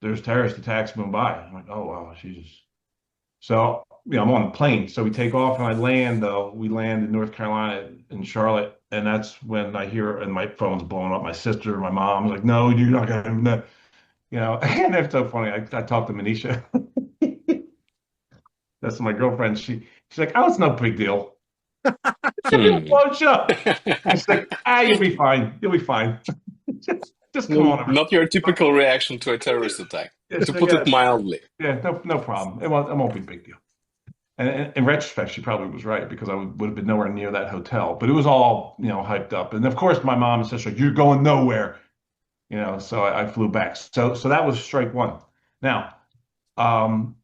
Speaker 3: there's terrorist attacks in Mumbai." I'm like, "Oh wow, Jesus." So I'm on the plane. So we take off, and I land. We land in North Carolina in Charlotte, and that's when I hear, and my phone's blowing up. My sister, my mom's like, "No, you're not gonna." And it's so funny. I talked to Manisha. That's my girlfriend. She's like, "Oh, it's no big deal. It's a
Speaker 2: hmm.
Speaker 3: blow show." She's like, "You'll be fine. You'll be fine. Just come on over."
Speaker 2: Not your typical reaction to a terrorist attack,
Speaker 3: Yeah, she's
Speaker 2: to
Speaker 3: like,
Speaker 2: put
Speaker 3: "Yeah,
Speaker 2: it mildly.
Speaker 3: yeah, no problem. It won't be a big deal." And in retrospect, she probably was right because I would have been nowhere near that hotel. But it was all, hyped up. And of course, my mom says, like, "You're going nowhere." So I flew back. So that was strike one. Now, um,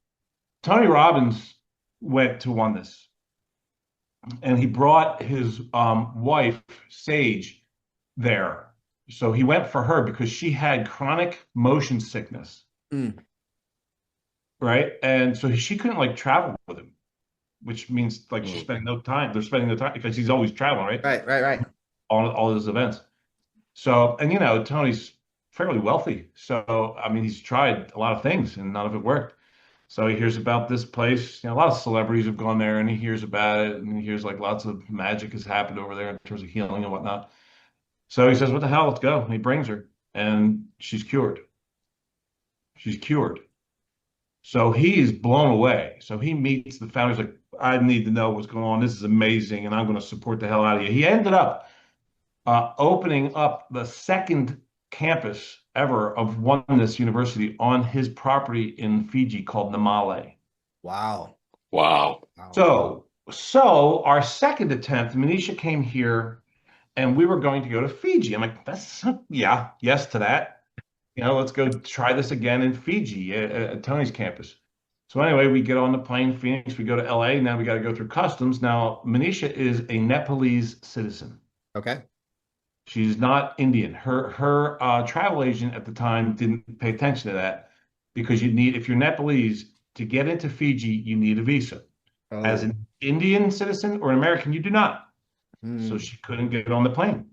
Speaker 3: Tony Robbins went to Oneness, and he brought his wife, Sage, there. So he went for her because she had chronic motion sickness,
Speaker 1: Mm.
Speaker 3: right? And so she couldn't like travel with him, which means like she's
Speaker 2: Mm,
Speaker 3: spending no time. They're spending no time because he's always traveling, right?
Speaker 1: Right, right, right.
Speaker 3: All his events. So, and Tony's fairly wealthy. So, I mean, he's tried a lot of things and none of it worked. So he hears about this place. A lot of celebrities have gone there and he hears about it and he hears like lots of magic has happened over there in terms of healing and whatnot. So he says, "What the hell? Let's go." And he brings her and she's cured. She's cured. So he's blown away. So he meets the founders like, "I need to know what's going on. This is amazing. And I'm going to support the hell out of you." He ended up opening up the second campus ever of Oneness University on his property in Fiji called Namale.
Speaker 1: Wow.
Speaker 2: wow.
Speaker 1: Wow.
Speaker 3: So our second attempt, Manisha came here and we were going to go to Fiji. I'm like, yeah, yes to that. Let's go try this again in Fiji at Tony's campus. So anyway, we get on the plane, Phoenix, we go to LA. Now we got to go through customs. Now, Manisha is a Nepalese citizen.
Speaker 1: Okay.
Speaker 3: She's not Indian. Her travel agent at the time didn't pay attention to that because if you're Nepalese, to get into Fiji, you need a visa. As
Speaker 1: Oh.
Speaker 3: an Indian citizen or an American, you do not. So
Speaker 1: Mm.
Speaker 3: she couldn't get on the plane.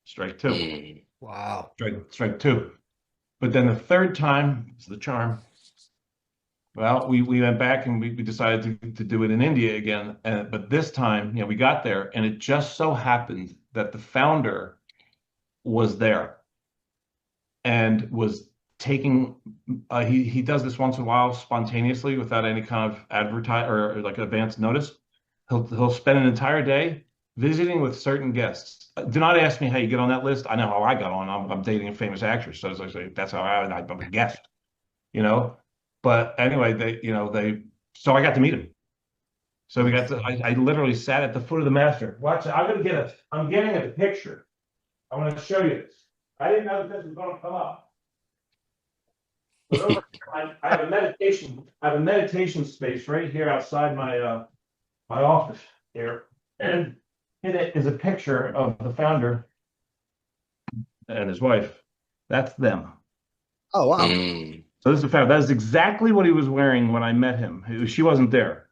Speaker 3: Strike two.
Speaker 2: Mm,
Speaker 1: Wow.
Speaker 3: Strike two. But then the third time is the charm. Well, we went back and we decided to do it in India again. But this time, we got there and it just so happened that the founder was there and was taking he does this once in a while spontaneously without any kind of advertise or like advance notice. He'll spend an entire day visiting with certain guests. Do not ask me how you get on that list. I know how I got on. I'm dating a famous actress, so as I say, that's how I'm a guest. But anyway, so I got to meet him. So we got to. I literally sat at the foot of the master. Watch. I'm getting a picture. I want to show you this. I didn't know that this was going to come up. But over here, I have a meditation. I have a meditation space right here outside my office here, and in it is a picture of the founder and his wife. That's them.
Speaker 1: Oh, wow.
Speaker 2: mm.
Speaker 3: So this is the founder. That is exactly what he was wearing when I met him. She wasn't there,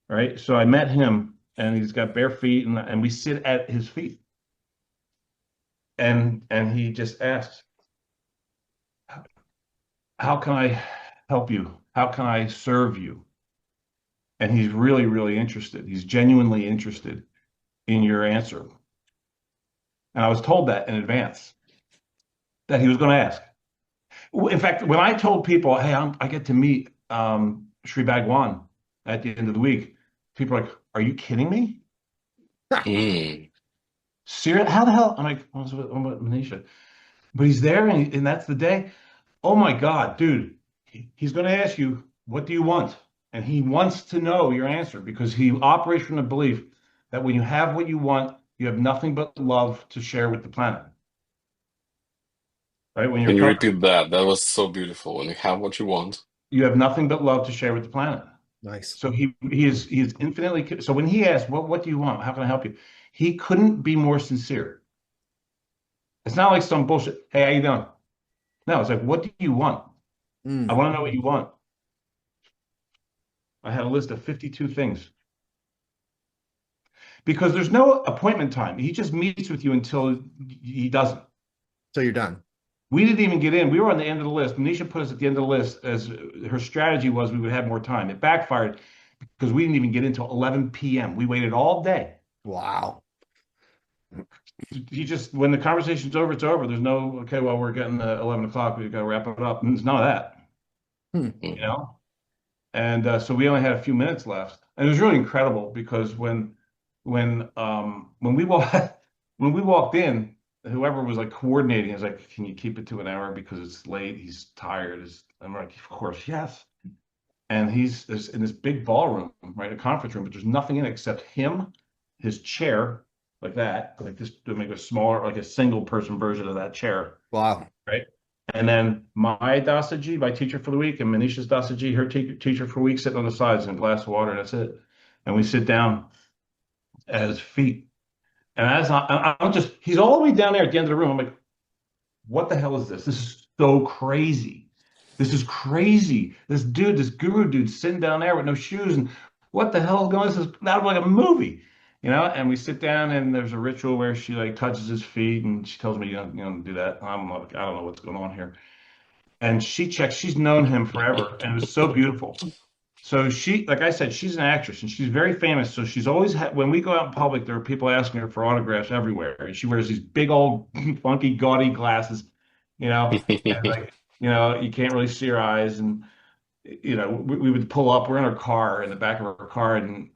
Speaker 3: right? So I met him, and he's got bare feet, and we sit at his feet. And he just asks, "How can I help you? How can I serve you?" and he's really, really interested. He's genuinely interested in your answer. And I was told that in advance that he was going to ask. In fact, when I told people, hey, I get to meet Sri Bhagwan at the end of the week, people are like, are you kidding me?
Speaker 2: Mm.
Speaker 3: Serious? How the hell? I'm with Manisha. But he's there, and that's the day. Oh my God, dude. He's going to ask you, what do you want? And he wants to know your answer because he operates from the belief that when you have what you want, you have nothing but love to share with the planet. Right? When you're
Speaker 2: Can you
Speaker 3: comfortable,
Speaker 2: repeat that? That was so beautiful. When you have what you want.
Speaker 3: you have nothing but love to share with the planet.
Speaker 1: Nice.
Speaker 3: So he is infinitely. So when he asked, what do you want? How can I help you? He couldn't be more sincere. It's not like some bullshit. Hey, how you doing? No, it's like, what do you want? I
Speaker 1: Mm.
Speaker 3: want to know what you want. I had a list of 52 things because there's no appointment time. He just meets with you until he doesn't.
Speaker 1: So you're done.
Speaker 3: We didn't even get in. We were on the end of the list. Manisha put us at the end of the list as her strategy was we would have more time. It backfired because we didn't even get in until 11 p.m. We waited all day.
Speaker 1: Wow.
Speaker 3: You just, when the conversation's over, it's over. There's no, okay, well, we're getting 11 o'clock. We've got to wrap it up. And there's none of that,
Speaker 1: Hmm.
Speaker 3: you know? And so we only had a few minutes left. And it was really incredible because when we walked when we walked in, whoever was like coordinating is like, can you keep it to an hour because it's late? He's tired. I'm like, of course, yes. And he's in this big ballroom, right? A conference room, but there's nothing in it except him, his chair, like that, like this to make a smaller, like a single person version of that chair,
Speaker 1: Wow.
Speaker 3: right? And then my Dasaji, my teacher for the week, and Manisha's Dasaji, her teacher for the week, sitting on the sides in a glass of water, and that's it. And we sit down at his feet. And as I'm just, he's all the way down there at the end of the room. I'm like, what the hell is this? This is so crazy. This is crazy. This dude, this guru dude sitting down there with no shoes. And what the hell is going on? This is not like a movie, you know? And we sit down and there's a ritual where she like touches his feet and she tells me, you don't do that. I'm like, I don't know what's going on here. And she checks, she's known him forever. And it was so beautiful. So she, like I said, she's an actress and she's very famous. So she's always had, when we go out in public, there are people asking her for autographs everywhere. And she wears these big old funky gaudy glasses, and like, you can't really see her eyes. And, we would pull up, we're in our car, in the back of our car, and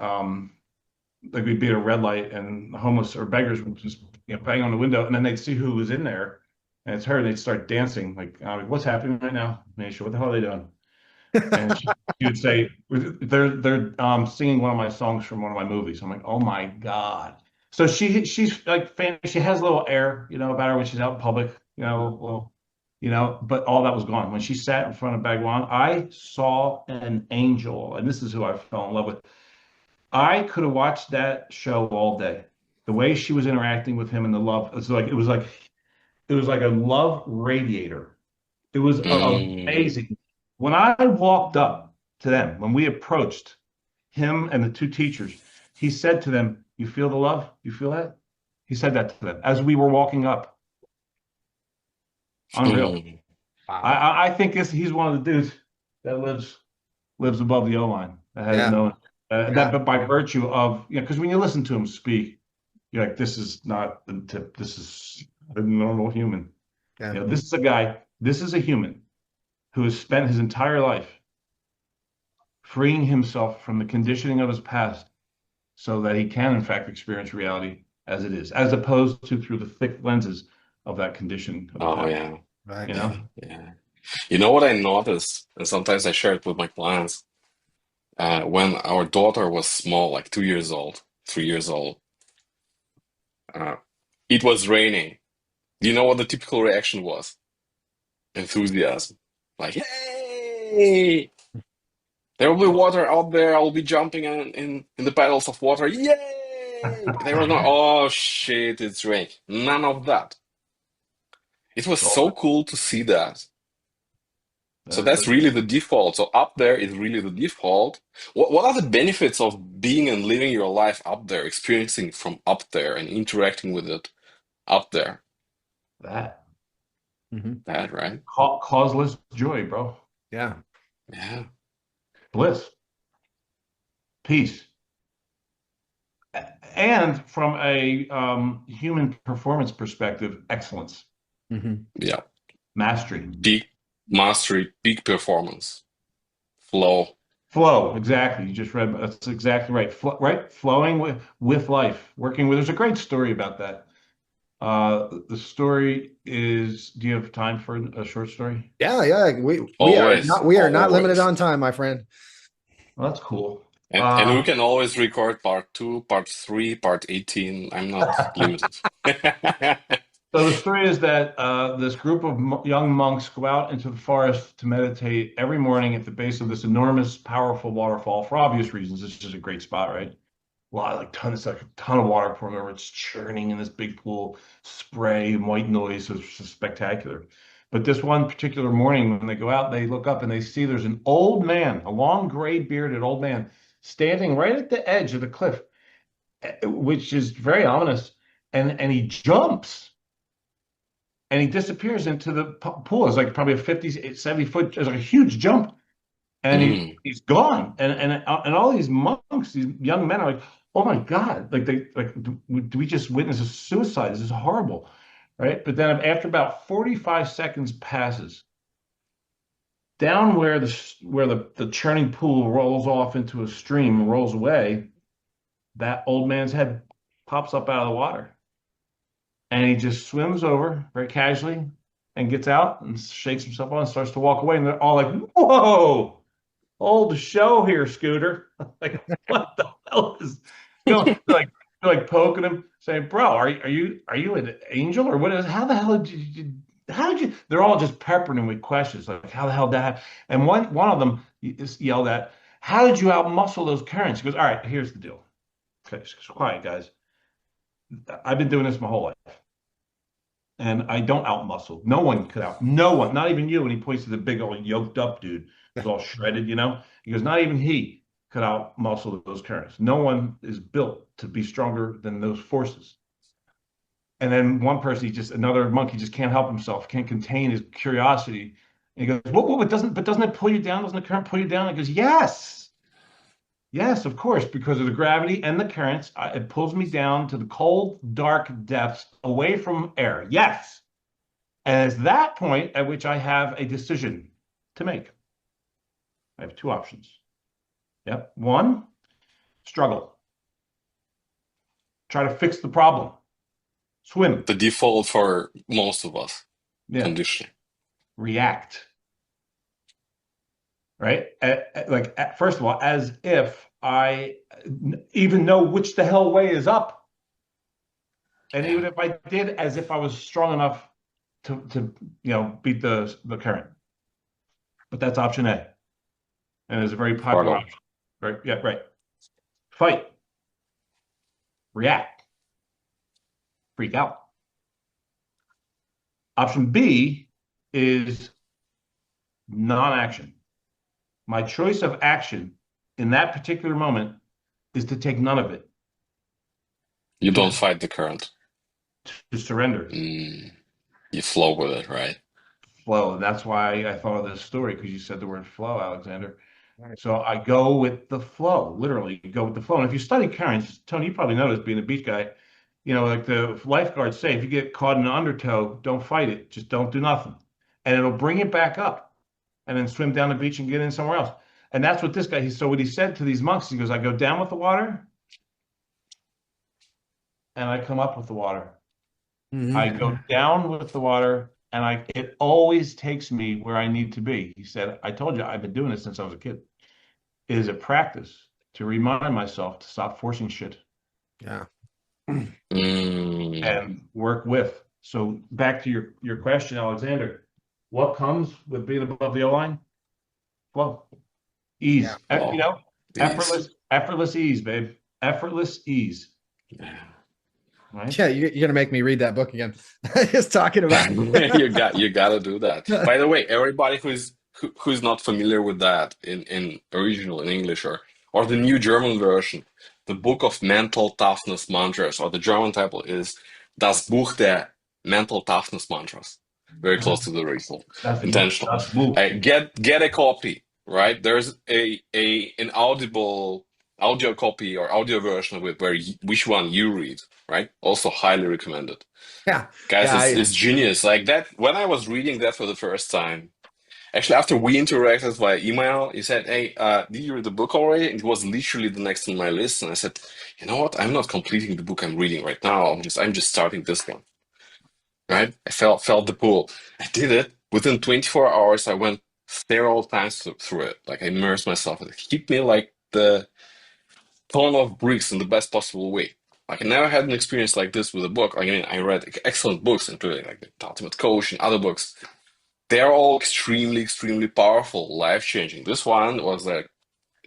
Speaker 3: like we'd be at a red light and the homeless or beggars would just, bang on the window and then they'd see who was in there and it's her and they'd start dancing. Like, what's happening right now? Manisha, what the hell are they doing? And she would say, they're singing one of my songs from one of my movies. I'm like, oh my God. So she's like famous. She has a little air, about her when she's out in public, well, but all that was gone. When she sat in front of Bhagwan, I saw an angel, and this is who I fell in love with. I could have watched that show all day. The way she was interacting with him and the love, it was like a love radiator. It was
Speaker 2: Mm.
Speaker 3: amazing. When I walked up to them, when we approached him and the two teachers, he said to them, "You feel the love? You feel that?" He said that to them as we were walking up. Unreal.
Speaker 2: Mm.
Speaker 1: Wow.
Speaker 3: I think he's one of the dudes that lives above the O line. That has
Speaker 1: Yeah.
Speaker 3: no that,
Speaker 1: Yeah.
Speaker 3: but by virtue of, because when you listen to him speak, you're like, this is not the tip. This is a normal human.
Speaker 1: Yeah.
Speaker 3: This is a guy. This is a human who has spent his entire life freeing himself from the conditioning of his past so that he can, in fact, experience reality as it is, as opposed to through the thick lenses of that condition of the
Speaker 2: Oh
Speaker 3: past.
Speaker 2: yeah.
Speaker 1: Right.
Speaker 3: You
Speaker 2: Yeah.
Speaker 3: know?
Speaker 2: Yeah. You know what I noticed, and sometimes I share it with my clients, when our daughter was small, like 2 years old, 3 years old, uh, it was raining. Do you know what the typical reaction was? Enthusiasm. Like, yay! There will be water out there. I'll be jumping in the puddles of water. Yay! They were not, oh shit, it's raining. None of that. It was
Speaker 3: So
Speaker 2: so cool to see that. So
Speaker 3: that,
Speaker 2: that's
Speaker 3: that,
Speaker 2: really the default. So up there is really the default. What are the benefits of being and living your life up there, experiencing from up there and interacting with it up there?
Speaker 3: that
Speaker 1: Hmm.
Speaker 2: That, right?
Speaker 3: causeless joy, bro.
Speaker 1: Yeah.
Speaker 2: Yeah.
Speaker 3: Bliss. peace. And from a human performance perspective, excellence,
Speaker 2: Yeah.
Speaker 3: mastery.
Speaker 2: Peak mastery, peak performance, flow.
Speaker 3: Flow, exactly. You just read, that's exactly right. Right? Flowing with life, working with. There's a great story about that. The story is, do you have time for a short story?
Speaker 1: Yeah.
Speaker 2: Always,
Speaker 1: We are not limited
Speaker 2: always.
Speaker 1: on time, my friend.
Speaker 3: Well, that's cool.
Speaker 2: And we can always record part 2, part 3, part 18. I'm not limited.
Speaker 3: So the story is that this group of young monks go out into the forest to meditate every morning at the base of this enormous, powerful waterfall for obvious reasons. This is a great spot, right? A lot, like tons, like a ton of water pouring over. It's churning in this big pool, spray and white noise. So it's just spectacular. But this one particular morning, when they go out, they look up and they see there's an old man, a long gray bearded old man, standing right at the edge of the cliff, which is very ominous. And he jumps and he disappears into the pool. It's like probably a 50, 70 foot, it's like a huge jump. And he's gone. And all these monks, these young men are like, oh my God, like do we just witness a suicide? This is horrible. Right. But then after about 45 seconds passes, down where the churning pool rolls off into a stream, rolls away, that old man's head pops up out of the water. And he just swims over very casually and gets out and shakes himself on and starts to walk away. And they're all like, whoa, hold the show here, Scooter. Like, what the hell is, they're like poking him, saying, bro, are you an angel or what is, how the hell how did you, they're all just peppering him with questions like, how the hell did that happen? And one of them yelled at, how did you outmuscle those currents? He goes, all right, here's the deal. Okay, so quiet, guys. I've been doing this my whole life. And I don't outmuscle. No one could no one, not even you. And he points to the big old yoked up dude who's all shredded, you know? He goes, not even he could outmuscle those currents. No one is built to be stronger than those forces. And then one person, another monkey just can't help himself, can't contain his curiosity. And he goes, what, doesn't it pull you down? Doesn't the current pull you down? And he goes, yes. Yes, of course, because of the gravity and the currents, it pulls me down to the cold, dark depths away from air. Yes. And it's that point at which I have a decision to make. I have two options. Yep. One, struggle. Try to fix the problem. Swim.
Speaker 2: The default for most of us.
Speaker 3: Yeah.
Speaker 2: Conditioning.
Speaker 3: React. Right? First of all, as if I even know which the hell way is up. And even if I did, as if I was strong enough to beat the current. But that's option A. And it's a very popular option. Right? Yeah, right. Fight. React. Freak out. Option B is non-action. My choice of action in that particular moment is to take none of it.
Speaker 2: You don't fight the current.
Speaker 3: To surrender.
Speaker 2: You flow with it, right?
Speaker 3: Flow. And that's why I thought of this story, because you said the word flow, Alexander. Right. So I go with the flow, literally go with the flow. And if you study currents, Tony, you probably noticed being a beach guy, like the lifeguards say, if you get caught in an undertow, don't fight it. Just don't do nothing. And it'll bring it back up. And then swim down the beach and get in somewhere else. And that's what this guy, so what he said to these monks, he goes, I go down with the water and I come up with the water. I go down with the water and it always takes me where I need to be. He said, I told you, I've been doing this since I was a kid. It is a practice to remind myself to stop forcing shit.
Speaker 1: Yeah.
Speaker 3: And work with. So back to your question, Alexander. What comes with being above the O-line? Flow. Ease. Yeah. Effortless ease, babe. Effortless ease.
Speaker 2: Yeah.
Speaker 3: Right?
Speaker 1: Yeah, you're gonna make me read that book again. Just talking about
Speaker 2: you gotta do that. By the way, everybody who's not familiar with that in original in English or the new German version, the book of mental toughness mantras, or the German title is Das Buch der Mental Toughness Mantras. Very close to the original. Intentional. Get a copy, right? There's an audible audio copy or audio version of it where which one you read, right? Also highly recommended.
Speaker 1: Yeah.
Speaker 2: Guys,
Speaker 1: Yeah.
Speaker 2: it's genius. Like that, when I was reading that for the first time, actually after we interacted via email, he said, "Hey, did you read the book already?" And it was literally the next on my list. And I said, "You know what? I'm not completing the book I'm reading right now. I'm just starting this one." Right? I felt the pull. I did it. Within 24 hours, I went several times through it. Like I immersed myself. It hit me like the ton of bricks in the best possible way. Like I never had an experience like this with a book. I mean, I read excellent books, including like the Ultimate Coach and other books. They're all extremely, extremely powerful, life-changing. This one was like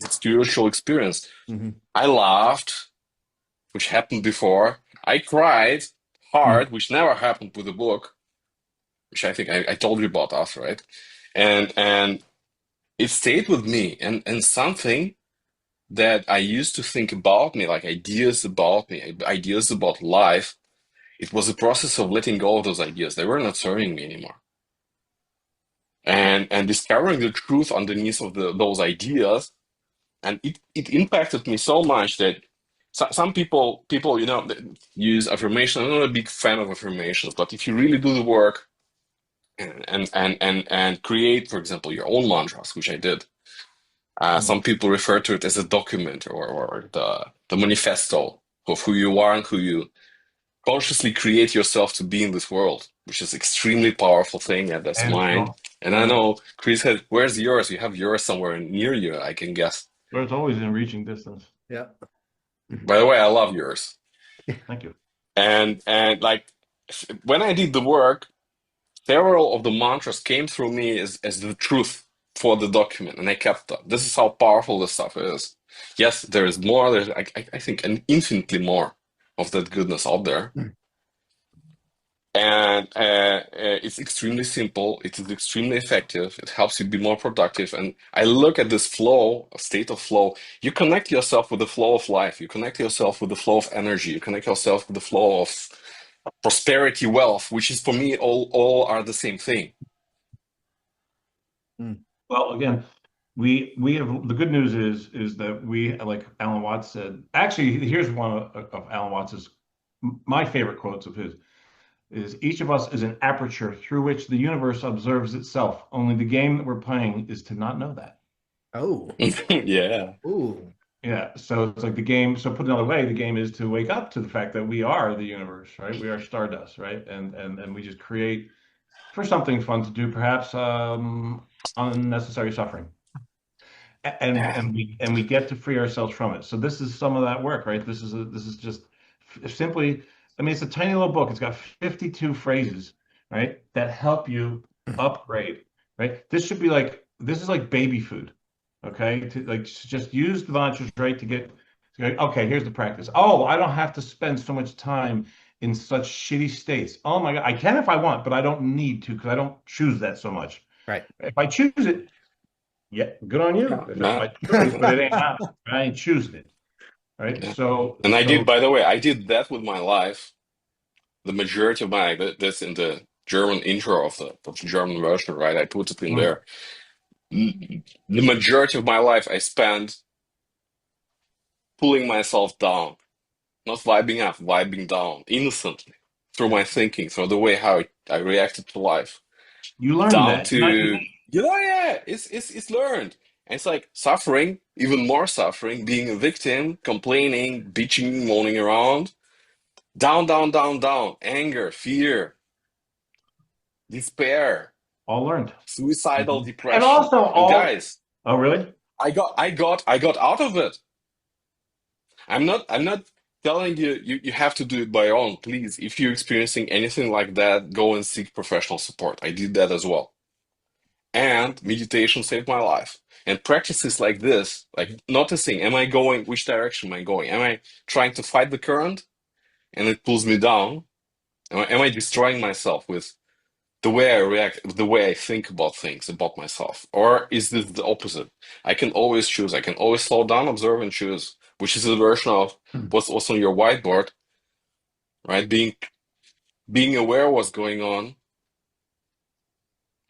Speaker 2: a spiritual experience.
Speaker 1: Mhm.
Speaker 2: I laughed, which happened before. I cried hard, which never happened with a book, which I think I told you about after, right? And it stayed with me, and something that I used to think about me, like ideas about me, ideas about life. It was a process of letting go of those ideas. They were not serving me anymore. And discovering the truth underneath of those ideas. And it impacted me so much that some people, use affirmation. I'm not a big fan of affirmations, but if you really do the work and create, for example, your own mantras, which I did. Some people refer to it as a document or the manifesto of who you are and who you consciously create yourself to be in this world, which is extremely powerful thing, and that's
Speaker 3: And
Speaker 2: mine.
Speaker 3: so,
Speaker 2: And I know Chris had, where's yours? You have yours somewhere near you, I can guess.
Speaker 3: it's always in reaching distance.
Speaker 1: Yeah.
Speaker 2: By the way, I love yours.
Speaker 3: Thank you.
Speaker 2: And like when I did the work, several of the mantras came through me as the truth for the document, and I kept them. This is how powerful this stuff is. Yes, there is more. There's, I think, an infinitely more of that goodness out there. And it's extremely simple. It is extremely effective. It helps you be more productive. And I look at this flow, a state of flow. You connect yourself with the flow of life. You connect yourself with the flow of energy. You connect yourself with the flow of prosperity, wealth, which is for me all are the same thing.
Speaker 3: Well, again, we have the good news is that we, like Alan Watts said. Actually, here's one of Alan Watts's my favorite quotes of his is each of us is an aperture through which the universe observes itself. Only the game that we're playing is to not know that.
Speaker 1: Oh.
Speaker 2: Yeah.
Speaker 1: Ooh.
Speaker 3: Yeah, so it's like the game. So put another way, the game is to wake up to the fact that we are the universe, right? We are stardust, right? And we just create for something fun to do, perhaps unnecessary suffering.
Speaker 2: Yeah.
Speaker 3: And we get to free ourselves from it. So this is some of that work, right? This is just simply. I mean, it's a tiny little book. It's got 52 phrases, right, that help you upgrade, right? This is like baby food, okay? To like just use the mantras, right, to get. Okay, here's the practice. Oh, I don't have to spend so much time in such shitty states. Oh my God, I can if I want, but I don't need to because I don't choose that so much.
Speaker 1: Right.
Speaker 3: If I choose it, yeah, good on you. If it's
Speaker 2: Yeah.
Speaker 3: my choice, but it ain't mine. I ain't choosing it. Right.
Speaker 2: Yeah.
Speaker 3: So,
Speaker 2: And I did,
Speaker 3: so
Speaker 2: by the way, I did that with my life. The majority of my, that's in the German intro of the German version, right? I put it in
Speaker 3: mm,
Speaker 2: there. The majority of my life I spent pulling myself down, not vibing up, vibing down, innocently, through my thinking, through the way how I reacted to life,
Speaker 3: you learned
Speaker 2: down
Speaker 3: that. You're not
Speaker 2: to,
Speaker 3: unique.
Speaker 2: yeah, it's learned. And it's like suffering, even more suffering, being a victim, complaining, bitching, moaning around, down, down, down, down, anger, fear, despair,
Speaker 3: All learned.
Speaker 2: suicidal
Speaker 3: And
Speaker 2: depression.
Speaker 3: also
Speaker 2: And
Speaker 3: all.
Speaker 2: guys,
Speaker 3: Oh, really?
Speaker 2: I got out of it. I'm not telling you, you have to do it by your own. Please, if you're experiencing anything like that, go and seek professional support. I did that as well. And meditation saved my life. And practices like this, like noticing, am I going, which direction am I going? Am I trying to fight the current and it pulls me down? Am I destroying myself with the way I react, the way I think about things, about myself? Or is this the opposite? I can always choose. I can always slow down, observe, and choose, which is a version of what's on your whiteboard, right? Being aware of what's going on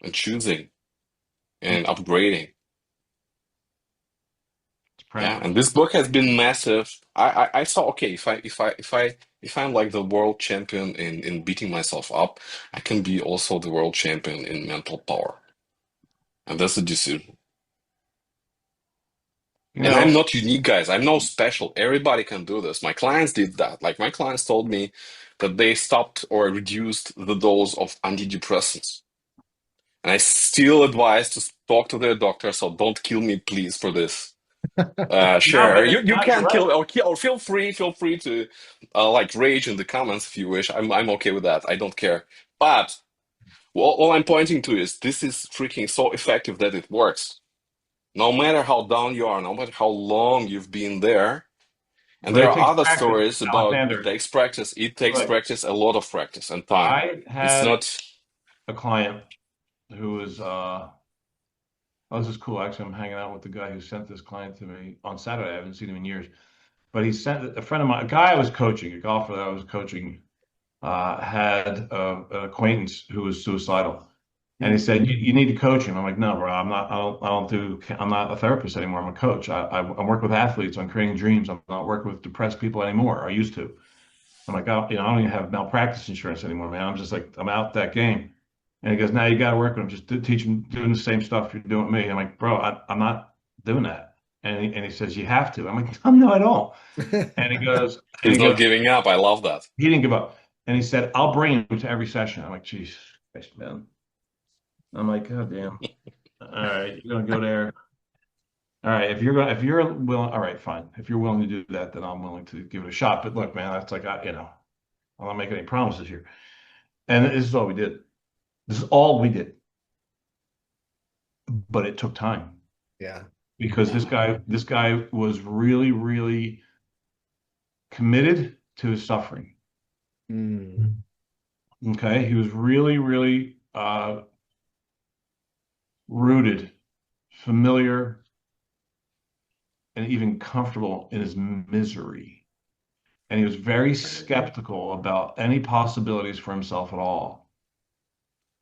Speaker 2: and choosing and upgrading.
Speaker 3: It's
Speaker 2: Yeah, and this book has been massive. I saw, okay, if I'm like the world champion in beating myself up, I can be also the world champion in mental power. And that's the decision.
Speaker 3: You
Speaker 2: And I'm
Speaker 3: know,
Speaker 2: not unique, guys. I'm no special. Everybody can do this. My clients did that. Like my clients told me that they stopped or reduced the dose of antidepressants. And I still advise to talk to their doctor, so don't kill me, please, for this.
Speaker 3: no,
Speaker 2: Sure,
Speaker 3: but
Speaker 2: you
Speaker 3: you're
Speaker 2: can
Speaker 3: right.
Speaker 2: kill or feel free to like rage in the comments if you wish. I'm okay with that. I don't care. But all I'm pointing to is this is freaking so effective that it works. No matter how down you are, no matter how long you've been there, and
Speaker 3: But
Speaker 2: there
Speaker 3: it
Speaker 2: are
Speaker 3: takes
Speaker 2: other
Speaker 3: practice,
Speaker 2: stories about it
Speaker 3: Alexander.
Speaker 2: takes practice. It takes
Speaker 3: Right.
Speaker 2: practice, a lot of practice and time.
Speaker 3: I
Speaker 2: It's
Speaker 3: had
Speaker 2: not.
Speaker 3: a client who was oh, this is cool. Actually, I'm hanging out with the guy who sent this client to me on Saturday. I haven't seen him in years. But he sent a friend of mine, a guy I was coaching, a golfer that I was coaching, had an acquaintance who was suicidal. And he said, you need to coach him. I'm like, no, bro, I'm not a therapist anymore. I'm a coach. I work with athletes on creating dreams. I'm not working with depressed people anymore. I used to. I'm like, oh, I don't even have malpractice insurance anymore, man. I'm just like, I'm out that game. And he goes, now you got to work with him. Just teach him doing the same stuff you're doing with me. I'm like, bro, I'm not doing that. And he says, you have to. I'm like, no, I don't. And he goes,
Speaker 2: He's not giving up. I love that.
Speaker 3: he didn't give up. And he said, I'll bring him to every session. I'm like, geez, Christ, man. I'm like, God damn. All right, you're gonna go there. All right, if you're willing, all right, fine. If you're willing to do that, then I'm willing to give it a shot. But look, man, that's like, I'm not making any promises here. And this is all we did. This is all we did. But it took time
Speaker 1: Yeah.
Speaker 3: because this guy was really, really committed to his suffering.
Speaker 1: Mm.
Speaker 3: Okay, he was really, really rooted, familiar, and even comfortable in his misery. And he was very skeptical about any possibilities for himself at all.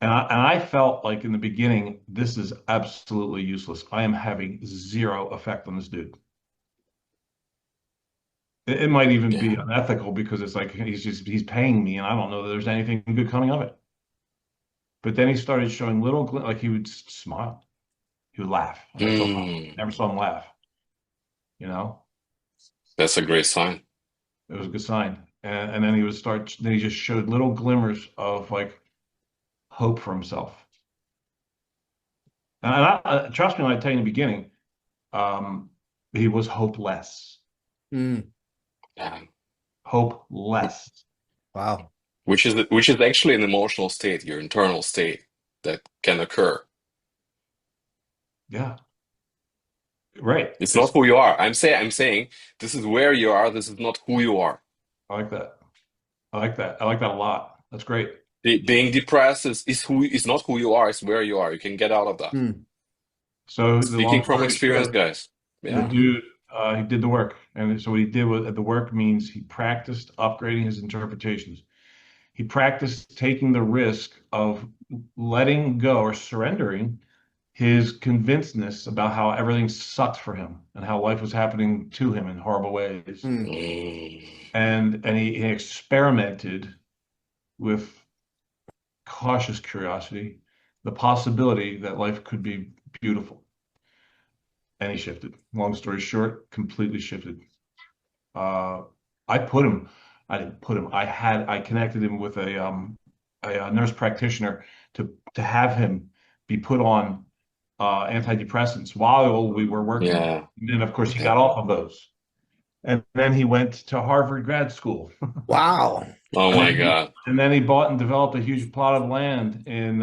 Speaker 3: And I felt like in the beginning, this is absolutely useless. I am having zero effect on this dude. It might even be
Speaker 2: Yeah.
Speaker 3: unethical because it's like he's paying me, and I don't know that there's anything good coming of it. But then he started showing like he would smile, he would laugh. I
Speaker 2: Mm,
Speaker 3: never saw him laugh. You know,
Speaker 2: that's a great sign.
Speaker 3: it was a good sign. And then he would start. Then he just showed little glimmers of like hope for himself. And trust me when I tell you in the beginning, um, he was hopeless.
Speaker 1: Mm.
Speaker 2: Yeah.
Speaker 3: Hopeless.
Speaker 1: Wow.
Speaker 2: Which is actually an emotional state, your internal state that can occur.
Speaker 3: Yeah, right.
Speaker 2: It's not who you are. I'm saying this is where you are. This is not who you are.
Speaker 3: I like that. I like that. I like that a lot. That's great.
Speaker 2: Being depressed is not who you are. It's where you are. You can get out of that.
Speaker 1: Mm.
Speaker 3: So the
Speaker 2: Speaking
Speaker 3: long
Speaker 2: from
Speaker 3: story
Speaker 2: experience,
Speaker 3: short,
Speaker 2: guys.
Speaker 3: the
Speaker 2: Yeah.
Speaker 3: dude, he did the work. And so what he did with the work means he practiced upgrading his interpretations. He practiced taking the risk of letting go or surrendering his convincedness about how everything sucked for him and how life was happening to him in horrible ways.
Speaker 1: Mm.
Speaker 2: Mm,
Speaker 3: And he experimented with cautious curiosity, the possibility that life could be beautiful. And he shifted. Long story short, completely shifted. Uh, I put him, I didn't put him, I connected him with a nurse practitioner to have him be put on antidepressants while we were working.
Speaker 2: yeah.
Speaker 3: And of course, he
Speaker 2: Yeah.
Speaker 3: got off of those. And then he went to Harvard grad school.
Speaker 1: Wow.
Speaker 2: Oh
Speaker 3: And
Speaker 2: my
Speaker 3: then
Speaker 2: God.
Speaker 3: he bought and developed a huge plot of land in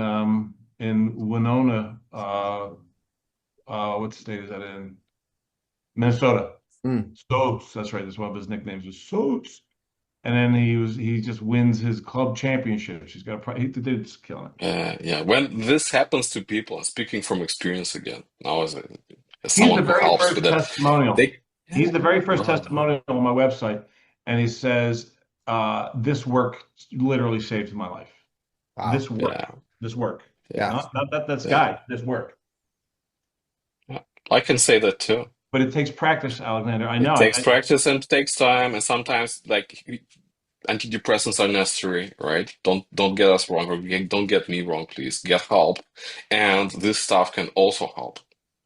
Speaker 3: Winona. What state is that in? Minnesota.
Speaker 1: Mm.
Speaker 3: Stokes. That's right. That's one of his nicknames is Stokes. And then he just wins his club championships. The dude's killing it.
Speaker 2: Yeah. When this happens to people, speaking from experience again, now as
Speaker 3: He's
Speaker 2: someone
Speaker 3: the
Speaker 2: who
Speaker 3: very
Speaker 2: helps with
Speaker 3: first
Speaker 2: that,
Speaker 3: testimonial.
Speaker 2: they.
Speaker 3: He's
Speaker 2: Yeah.
Speaker 3: the very first
Speaker 2: Wow.
Speaker 3: testimonial on my website, and he says, "This work literally saved my life.
Speaker 1: Wow.
Speaker 3: This work,
Speaker 2: Yeah.
Speaker 3: this work,
Speaker 1: Yeah.
Speaker 3: not that
Speaker 2: Yeah.
Speaker 3: guy. This work."
Speaker 2: Yeah. I can say that too.
Speaker 3: but it takes practice, Alexander. I know.
Speaker 2: It takes practice and takes time, and sometimes like antidepressants are necessary, right? Don't get us wrong, or don't get me wrong, please. Get help, and this stuff can also help.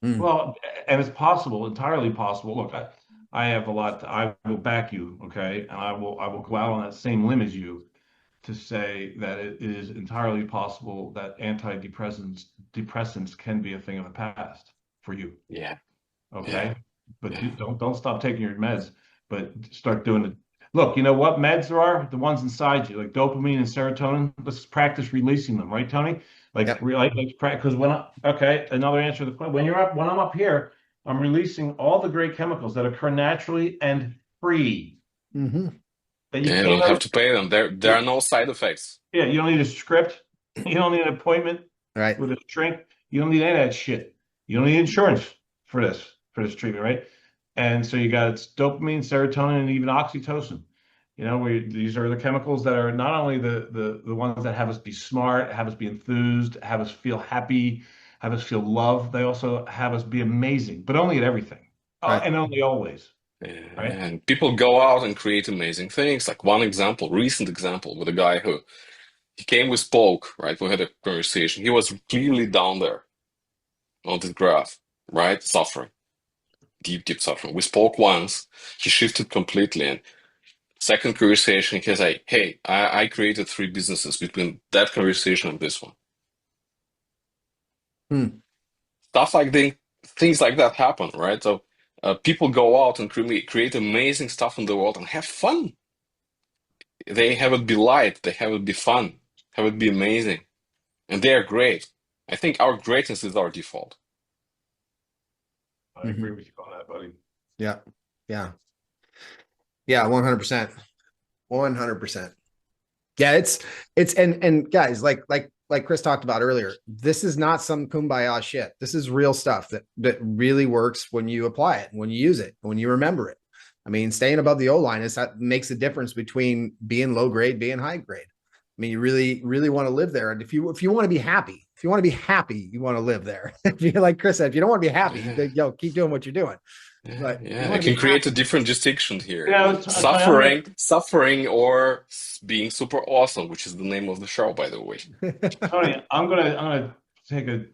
Speaker 1: Mm.
Speaker 3: Well, and it's possible, entirely possible. Look, I have a lot. I will back you, okay, and I will go out on that same limb as you to say that it is entirely possible that depressants can be a thing of the past for you.
Speaker 2: Yeah, yeah,
Speaker 3: Okay, but
Speaker 2: yeah.
Speaker 3: don't stop taking your meds, but start doing it. Look, you know what meds there are? The ones inside you, like dopamine and serotonin. Let's practice releasing them, right, Tony? Like,
Speaker 1: Yep.
Speaker 3: let's practice because okay, another answer to the question. When I'm up here, I'm releasing all the great chemicals that occur naturally and free
Speaker 1: Mm-hmm.
Speaker 3: that you
Speaker 2: Yeah, you
Speaker 3: can't.
Speaker 2: don't have to pay them. There are no side effects.
Speaker 3: Yeah, you don't need a script. You don't need an appointment
Speaker 1: Right.
Speaker 3: with a shrink. You don't need any of that shit. You don't need insurance for this treatment, right? And so you got it's dopamine, serotonin, and even oxytocin. You know, these are the chemicals that are not only the ones that have us be smart, have us be enthused, have us feel happy, have us feel love. They also have us be amazing, but only at everything,
Speaker 1: Right.
Speaker 3: and only always, right?
Speaker 2: And people go out and create amazing things. Like one example, recent example, with a guy who he came, we spoke, right? We had a conversation. He was clearly down there on this graph, right? Suffering, deep suffering. We spoke once. He shifted completely, and second conversation, he's like, "Hey, I created 3 businesses between that conversation and this one."
Speaker 1: Hmm.
Speaker 2: Stuff like things like that happen, right? So people go out and create amazing stuff in the world and have fun. They have it be light, they have it be fun, have it be amazing, and they are great. I think our greatness is our default.
Speaker 3: I
Speaker 1: Mm-hmm.
Speaker 3: agree with you on that, buddy.
Speaker 1: Yeah. Yeah. Yeah. 100%. 100%. Yeah. It's and guys, like Chris talked about earlier, this is not some kumbaya shit. This is real stuff that really works when you apply it, when you use it, when you remember it. I mean, staying above the O line is that makes a difference between being low grade, being high grade. I mean, you really want to live there. And if you want to be happy, you want to live there. If you like Chris said, if you don't want to be happy,
Speaker 2: Yeah,
Speaker 1: keep doing what you're doing. But if you
Speaker 2: yeah. I
Speaker 1: want to
Speaker 2: can
Speaker 1: be
Speaker 2: create a
Speaker 1: happy.
Speaker 2: different distinction here.
Speaker 3: Yeah,
Speaker 2: Suffering, or being super awesome, which is the name of the show, by the way.
Speaker 3: Tony, I'm gonna take a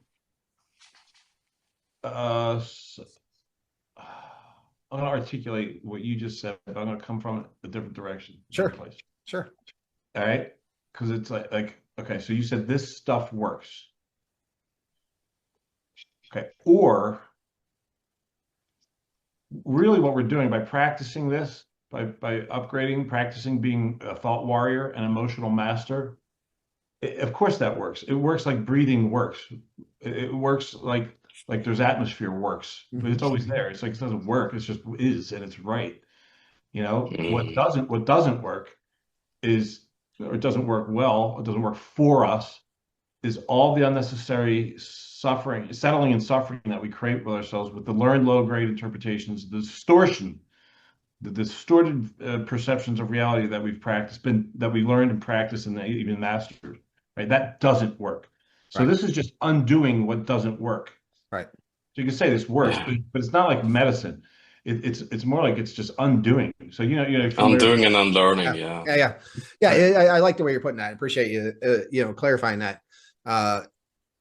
Speaker 3: s- I'm gonna articulate what you just said, but I'm gonna come from a different direction,
Speaker 1: Sure.
Speaker 3: different place.
Speaker 1: Sure.
Speaker 3: All right, because it's like okay, so you said this stuff works. Okay, or really what we're doing by practicing this, by upgrading, practicing being a thought warrior and emotional master, of course that works. It works like breathing works. It works like there's atmosphere works, but it's always there. It's like it doesn't work. It's just is, and it's right. You know
Speaker 2: Mm.
Speaker 3: what doesn't work is, or it doesn't work well. It doesn't work for us. Is all the unnecessary suffering, settling and suffering that we create with ourselves with the learned low grade interpretations, the distortion, the distorted perceptions of reality that we've practiced, that we learned and practiced and even mastered, right? That doesn't work. So
Speaker 1: Right.
Speaker 3: this is just undoing what doesn't work.
Speaker 1: Right.
Speaker 3: So you can say this works,
Speaker 2: Yeah.
Speaker 3: but it's not like medicine. It's more like it's just undoing. So you're familiar with
Speaker 2: Undoing and unlearning,
Speaker 1: Yeah.
Speaker 2: yeah.
Speaker 1: Yeah. Yeah.
Speaker 3: right?
Speaker 1: I like the way you're putting that. I appreciate you, clarifying that, uh,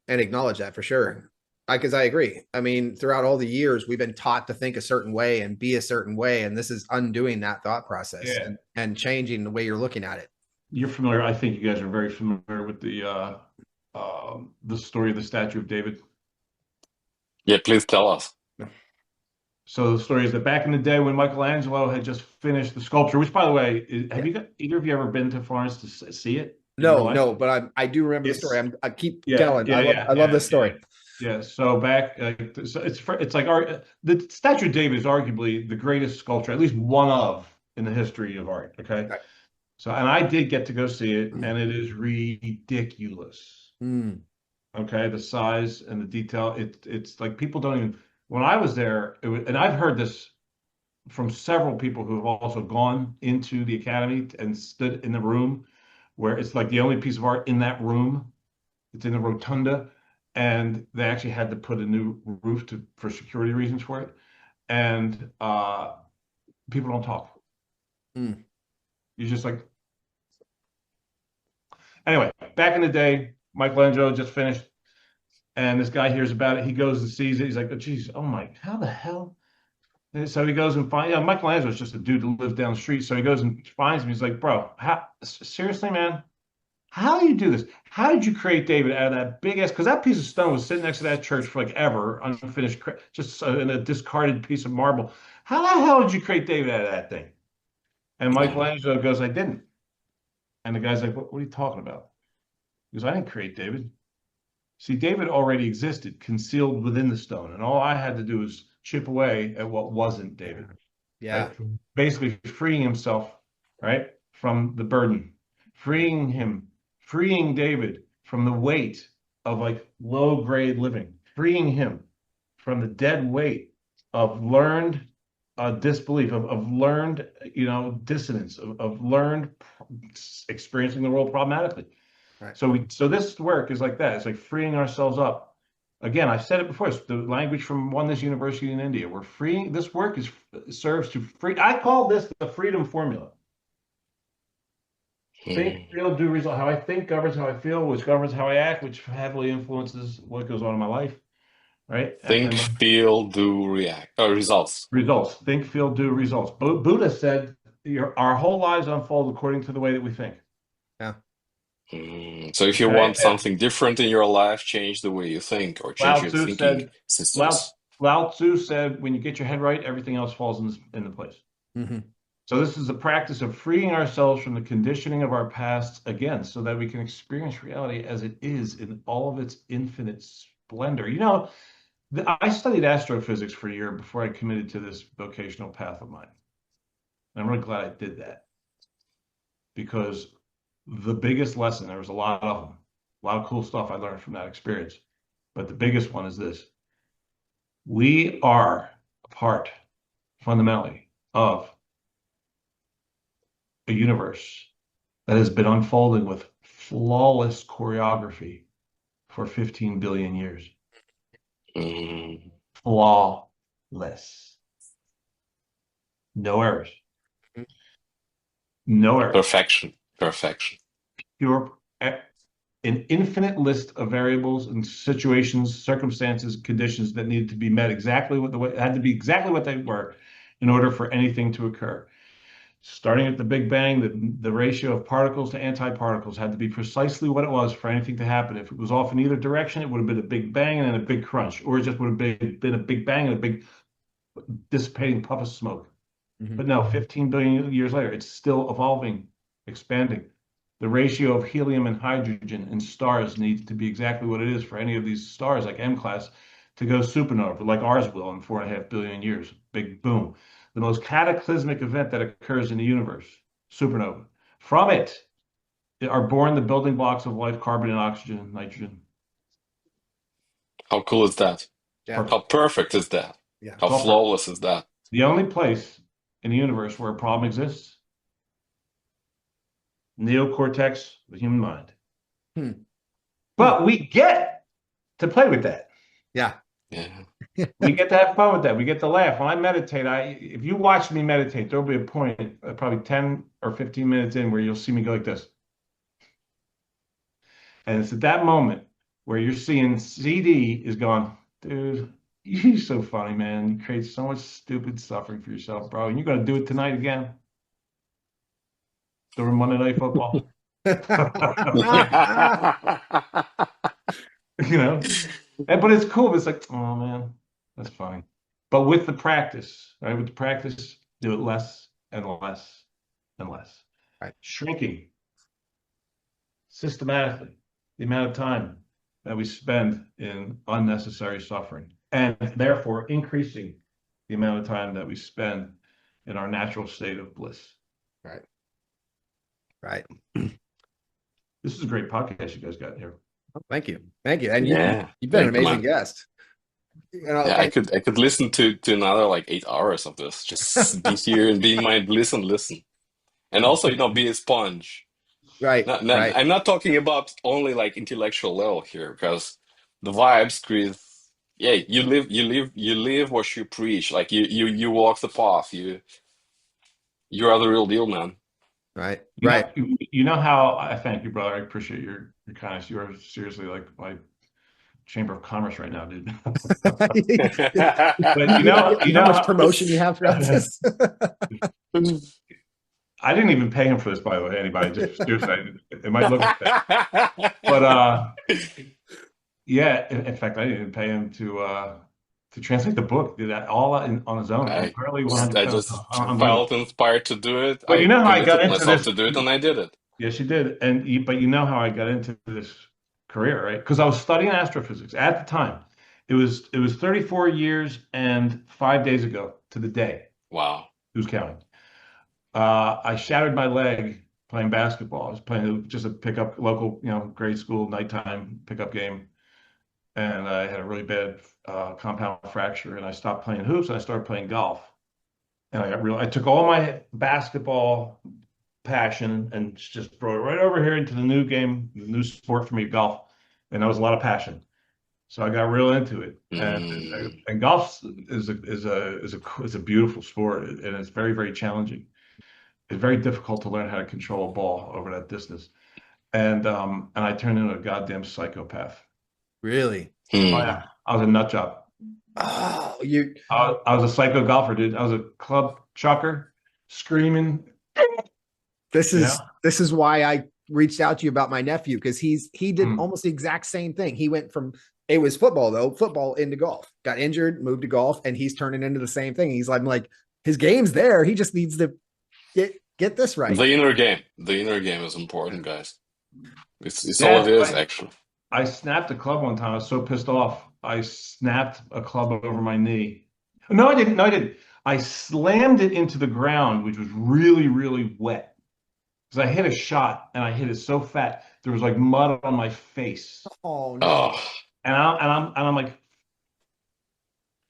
Speaker 1: and acknowledge that for sure. Because I agree. I mean, throughout all the years, we've been taught to think a certain way and be a certain way. And this is undoing that thought process
Speaker 3: Yeah,
Speaker 1: and changing the way you're looking at it.
Speaker 3: you're familiar. I think you guys are very familiar with the story of the statue of David.
Speaker 2: Yeah, please tell us.
Speaker 3: So the story is that back in the day when Michelangelo had just finished the sculpture, which by the way, have
Speaker 1: Yeah.
Speaker 3: you got either of you ever been to Florence to see it in real life?
Speaker 1: No, but I do remember the story.
Speaker 3: It's
Speaker 1: I keep
Speaker 3: yeah,
Speaker 1: going.
Speaker 3: yeah, yeah,
Speaker 1: I love
Speaker 3: yeah,
Speaker 1: this story.
Speaker 3: yeah. So back, so it's like the statue of David is arguably the greatest sculpture, at least one of in the history of art. Okay,
Speaker 1: Right.
Speaker 3: so and I did get to go see it, and it is ridiculous.
Speaker 1: Mm.
Speaker 3: Okay, the size and the detail. It's like people don't even. When I was there, and I've heard this from several people who have also gone into the academy and stood in the room where it's like the only piece of art in that room. It's in the rotunda, and they actually had to put a new roof for security reasons for it. and people don't talk.
Speaker 1: Mm.
Speaker 3: You're just like, anyway, back in the day, Michelangelo just finished, and this guy hears about it. He goes and sees it. He's like, oh, geez, oh my, how the hell? And so he goes and finds, Michelangelo's just a dude who lives down the street. So he goes and finds him. He's like, bro, seriously, man, how do you do this? How did you create David out of that big ass? Because that piece of stone was sitting next to that church for like ever, unfinished, just in a discarded piece of marble. How the hell did you create David out of that thing? And Michelangelo goes, I didn't. And the guy's like, what are you talking about? He goes, I didn't create David. See, David already existed, concealed within the stone. And all I had to do was chip away at what wasn't David.
Speaker 1: Yeah.
Speaker 3: Right? Basically freeing himself, right, from the burden, freeing David from the weight of like low grade living, freeing him from the dead weight of learned disbelief, of learned, dissonance, of learned experiencing the world problematically.
Speaker 1: Right.
Speaker 3: So this work is like that. It's like freeing ourselves up. Again, I've said it before. It's the language from Oneness University in India. We're freeing. This work serves to free. I call this the freedom formula. Think, feel, do, result. How I think governs how I feel, which governs how I act, which heavily influences what goes on in my life. Right?
Speaker 2: Think, feel, do, react. Results.
Speaker 3: Results. Think, feel, do, results. Buddha said our whole lives unfold according to the way that we think.
Speaker 1: Yeah.
Speaker 2: So if you want something different in your life, change the way you think or change your thinking systems.
Speaker 3: Lao Tzu said, when you get your head right, everything else falls into place.
Speaker 1: Mm-hmm.
Speaker 3: So this is the practice of freeing ourselves from the conditioning of our pasts again, so that we can experience reality as it is in all of its infinite splendor. I studied astrophysics for a year before I committed to this vocational path of mine. I'm really glad I did that, because the biggest lesson, there was a lot of them, a lot of cool stuff I learned from that experience. But the biggest one is this: we are a part, fundamentally, of a universe that has been unfolding with flawless choreography for 15 billion years. Flawless. No errors. No errors.
Speaker 2: Perfection.
Speaker 3: Pure, an infinite list of variables and situations, circumstances, conditions that needed to be met exactly had to be exactly what they were in order for anything to occur. Starting at the Big Bang, the ratio of particles to antiparticles had to be precisely what it was for anything to happen. If it was off in either direction, it would have been a big bang and then a big crunch, or it just would have been a big bang and a big dissipating puff of smoke. Mm-hmm. But no, 15 billion years later, it's still evolving, expanding. The ratio of helium and hydrogen in stars needs to be exactly what it is for any of these stars, like M-class, to go supernova, like ours will in 4.5 billion years. Big boom. The most cataclysmic event that occurs in the universe, supernova. From it are born the building blocks of life: carbon and oxygen and nitrogen.
Speaker 2: How cool is that?
Speaker 1: Yeah.
Speaker 2: How perfect is that? Yeah. How flawless is that?
Speaker 3: The only place in the universe where a problem exists: neocortex, the human mind. But we get to play with that.
Speaker 1: Yeah.
Speaker 3: We get to have fun with that. We get to laugh. When I meditate, if you watch me meditate, there'll be a point, probably 10 or 15 minutes in, where you'll see me go like this. And it's at that moment where you're seeing CD is going, dude, you're so funny, man. You create so much stupid suffering for yourself, bro. And you're going to do it tonight again during Monday Night Football. But it's cool. But it's like, oh, man, that's funny. But with the practice, right? With the practice, do it less and less and less.
Speaker 1: Right.
Speaker 3: Shrinking systematically the amount of time that we spend in unnecessary suffering, and therefore increasing the amount of time that we spend in our natural state of bliss.
Speaker 1: Right.
Speaker 3: This is a great podcast you guys got here.
Speaker 1: Oh, thank you. And you've been an amazing guest.
Speaker 2: I could listen to another like 8 hours of this. Just be here and be in my bliss and listen. And also, be a sponge.
Speaker 1: Right.
Speaker 2: Right. I'm not talking about only like intellectual level here, because the vibes, Chris, yeah, you live what you preach. Like you walk the path. You are the real deal, man.
Speaker 1: Right.
Speaker 3: You know,
Speaker 1: Right.
Speaker 3: you know how I thank you, brother. I appreciate your kindness. You are seriously like my Chamber of Commerce right now, dude. But
Speaker 1: You know how much promotion you have throughout this?
Speaker 3: I didn't even pay him for this, by the way. Anybody, just seriously, it might look like that. But yeah. In fact, I didn't even pay him to translate the book. Did that all on his own,
Speaker 2: I
Speaker 3: entirely
Speaker 2: I
Speaker 3: 100%
Speaker 2: just
Speaker 3: on his own.
Speaker 2: felt inspired to do it.
Speaker 3: But you
Speaker 2: I
Speaker 3: know how I got
Speaker 2: committed
Speaker 3: into
Speaker 2: myself
Speaker 3: this?
Speaker 2: to do it, and I did it.
Speaker 3: Yes, you did. But you know how I got into this career, right? Because I was studying astrophysics at the time. It was 34 years and 5 days ago to the day.
Speaker 2: Wow.
Speaker 3: Who's counting? I shattered my leg playing basketball. I was playing just a pickup local, grade school nighttime pickup game, and I had a really bad compound fracture. And I stopped playing hoops and I started playing golf. And I took all my basketball passion and just brought it right over here into the new game, the new sport for me, golf. And that was a lot of passion. So I got real into it.
Speaker 2: Mm.
Speaker 3: And golf is a beautiful sport, and it's very, very challenging. It's very difficult to learn how to control a ball over that distance. And I turned into a goddamn psychopath.
Speaker 1: Really?
Speaker 3: Oh
Speaker 2: Hmm.
Speaker 3: yeah, I was a nut job.
Speaker 1: Oh, you.
Speaker 3: I was a psycho golfer, dude. I was a club chucker, screaming.
Speaker 1: This
Speaker 3: You know,
Speaker 1: is why I reached out to you about my nephew, because he did
Speaker 3: Mm.
Speaker 1: almost the exact same thing. He went from, it was football though, football into golf. Got injured, moved to golf, and he's turning into the same thing. He's like his game's there. He just needs to get this right.
Speaker 2: The inner game is important, guys. It's all
Speaker 3: Yeah,
Speaker 2: it is, actually.
Speaker 3: I snapped a club one time. I was so pissed off. I snapped a club over my knee. No, I didn't. No, I didn't. I slammed it into the ground, which was really, really wet. Because I hit a shot and I hit it so fat there was like mud on my face.
Speaker 1: Oh no.
Speaker 2: Oh,
Speaker 3: And I'm like,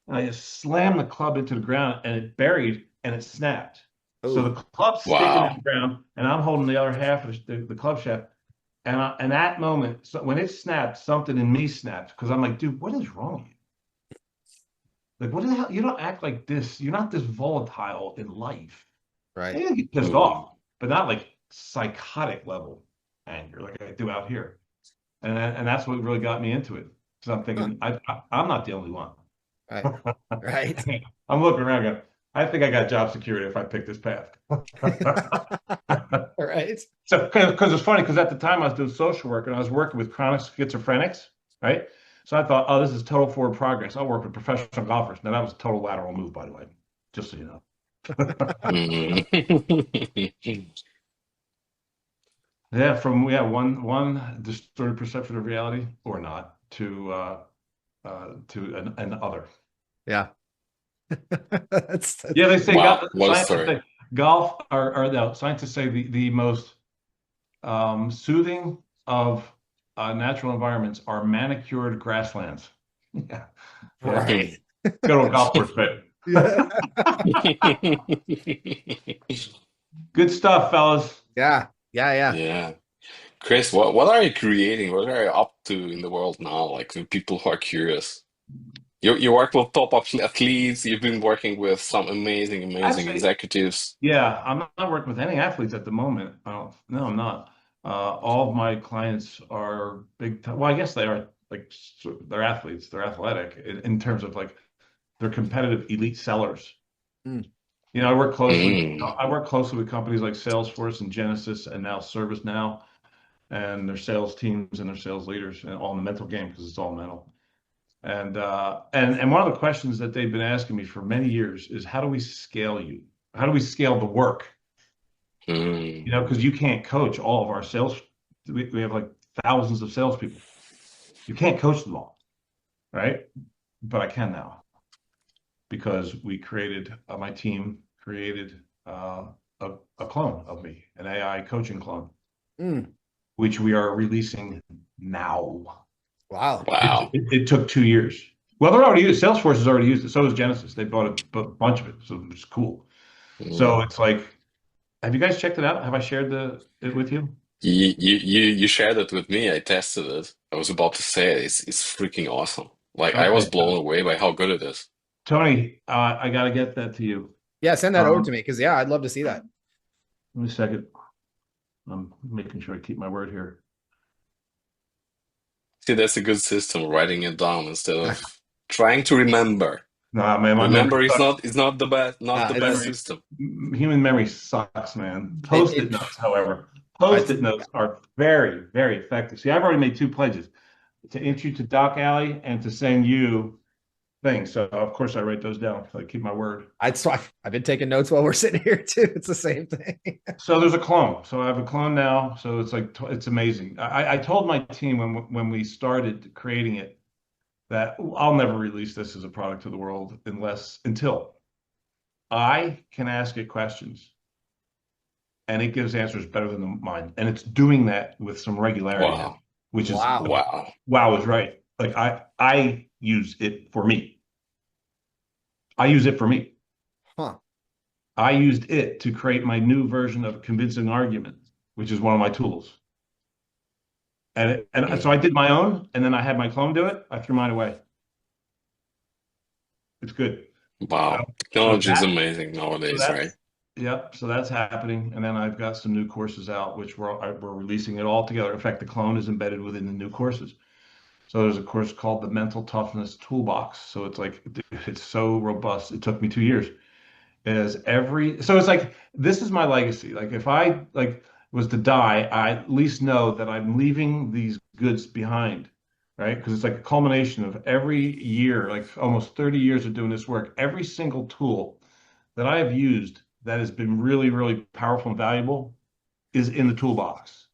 Speaker 3: and I just slammed the club into the ground and it buried and it snapped. So the
Speaker 1: Oh,
Speaker 3: club's sticking in
Speaker 2: wow.
Speaker 3: the ground and I'm holding the other half of the club shaft. And that moment, so when it snapped, something in me snapped because I'm like, dude, what is wrong with you? Like, what the hell? You don't act like this. You're not this volatile in life.
Speaker 1: right.
Speaker 3: I get pissed
Speaker 2: Mm.
Speaker 3: off, but not like psychotic level anger like I do out here. And that's what really got me into it. So I'm
Speaker 1: Huh.
Speaker 3: thinking, I'm not the only one.
Speaker 1: Right. Right.
Speaker 3: I'm looking around going, I think I got job security if I pick this path.
Speaker 1: Right.
Speaker 3: So, because it's funny, because at the time I was doing social work and I was working with chronic schizophrenics, right? So I thought, oh, this is total forward progress. I'll work with professional golfers. Now that was a total lateral move, by the way, just so you know.
Speaker 2: Mm.
Speaker 3: Yeah, from one distorted perception of reality or not to an other.
Speaker 1: Yeah. That's
Speaker 3: Yeah, they say
Speaker 2: Wow, what a
Speaker 3: scientists
Speaker 2: story.
Speaker 3: say golf or no, scientists say the most soothing of natural environments are manicured grasslands. Yeah, yeah.
Speaker 1: right.
Speaker 3: Go to a golf course, babe.
Speaker 1: Yeah.
Speaker 3: Good stuff, fellas.
Speaker 1: Yeah. Yeah. Yeah.
Speaker 2: Yeah. Chris, what are you creating? What are you up to in the world now? Like the people who are curious. You work with top athletes. You've been working with some amazing
Speaker 3: Actually,
Speaker 2: executives.
Speaker 3: yeah, I'm not working with any athletes at the moment. I don't, no, I'm not. All of my clients are big time. Well, I guess they are like they're athletes. They're athletic in terms of like they're competitive elite sellers.
Speaker 1: Mm.
Speaker 3: I work closely.
Speaker 2: Mm.
Speaker 3: I work closely with companies like Salesforce and Genesis and now ServiceNow and their sales teams and their sales leaders and all in the mental game because it's all mental. And one of the questions that they've been asking me for many years is how do we scale you? How do we scale the work?
Speaker 2: Mm.
Speaker 3: Because you can't coach all of our sales. We have like thousands of salespeople. You can't coach them all, right? But I can now because my team created a clone of me, an AI coaching clone,
Speaker 1: Mm.
Speaker 3: which we are releasing now.
Speaker 1: Wow.
Speaker 2: Wow.
Speaker 3: It took 2 years. Well, they're already used. Salesforce has already used it. So is Genesis. They bought a bunch of it, so it's cool.
Speaker 2: Mm.
Speaker 3: So it's like, have you guys checked it out? Have I shared it with you?
Speaker 2: You shared it with me. I tested it. I was about to say it's freaking awesome. Like I was
Speaker 3: Okay.
Speaker 2: blown away by how good it is.
Speaker 3: Tony, I got to get that to you.
Speaker 1: Yeah, send that over to me because yeah, I'd love to see that.
Speaker 3: Give me a second. I'm making sure I keep my word here.
Speaker 2: See, that's a good system, writing it down instead of trying to remember.
Speaker 3: Nah, man, my memory
Speaker 2: Remember is
Speaker 3: sucks.
Speaker 2: not the best
Speaker 3: Memory,
Speaker 2: system.
Speaker 3: human memory sucks, man.
Speaker 1: It,
Speaker 3: Post-it
Speaker 1: it,
Speaker 3: notes, however,
Speaker 1: it's,
Speaker 3: post-it notes are very, very effective. See, I've already made 2 pledges to int you to Doc Alley and to send you things. So of course I write those down. So I keep my word.
Speaker 1: I've been taking notes while we're sitting here too. It's the same thing.
Speaker 3: So there's a clone. So I have a clone now. So it's like it's amazing. I told my team when we started creating it that I'll never release this as a product to the world until I can ask it questions and it gives answers better than mine. And it's doing that with some regularity now,
Speaker 2: Wow.
Speaker 3: which is
Speaker 1: Wow.
Speaker 2: Wow.
Speaker 3: wow is right. Like I use it for me. I use it for me.
Speaker 1: Huh.
Speaker 3: I used it to create my new version of convincing argument, which is one of my tools. And so I did my own, and then I had my clone do it. I threw mine away. It's good.
Speaker 2: Wow.
Speaker 3: So
Speaker 2: Technology is amazing
Speaker 3: so
Speaker 2: nowadays, right?
Speaker 3: that's yep. So that's happening, and then I've got some new courses out, which we're releasing it all together. In fact, the clone is embedded within the new courses. So there's a course called the Mental Toughness Toolbox. So it's like it's so robust. It took me 2 years. So it's like this is my legacy. Like if I like was to die, I at least know that I'm leaving these goods behind, right? Because it's like a culmination of every year, like almost 30 years of doing this work. Every single tool that I have used that has been really, really powerful and valuable is in the toolbox.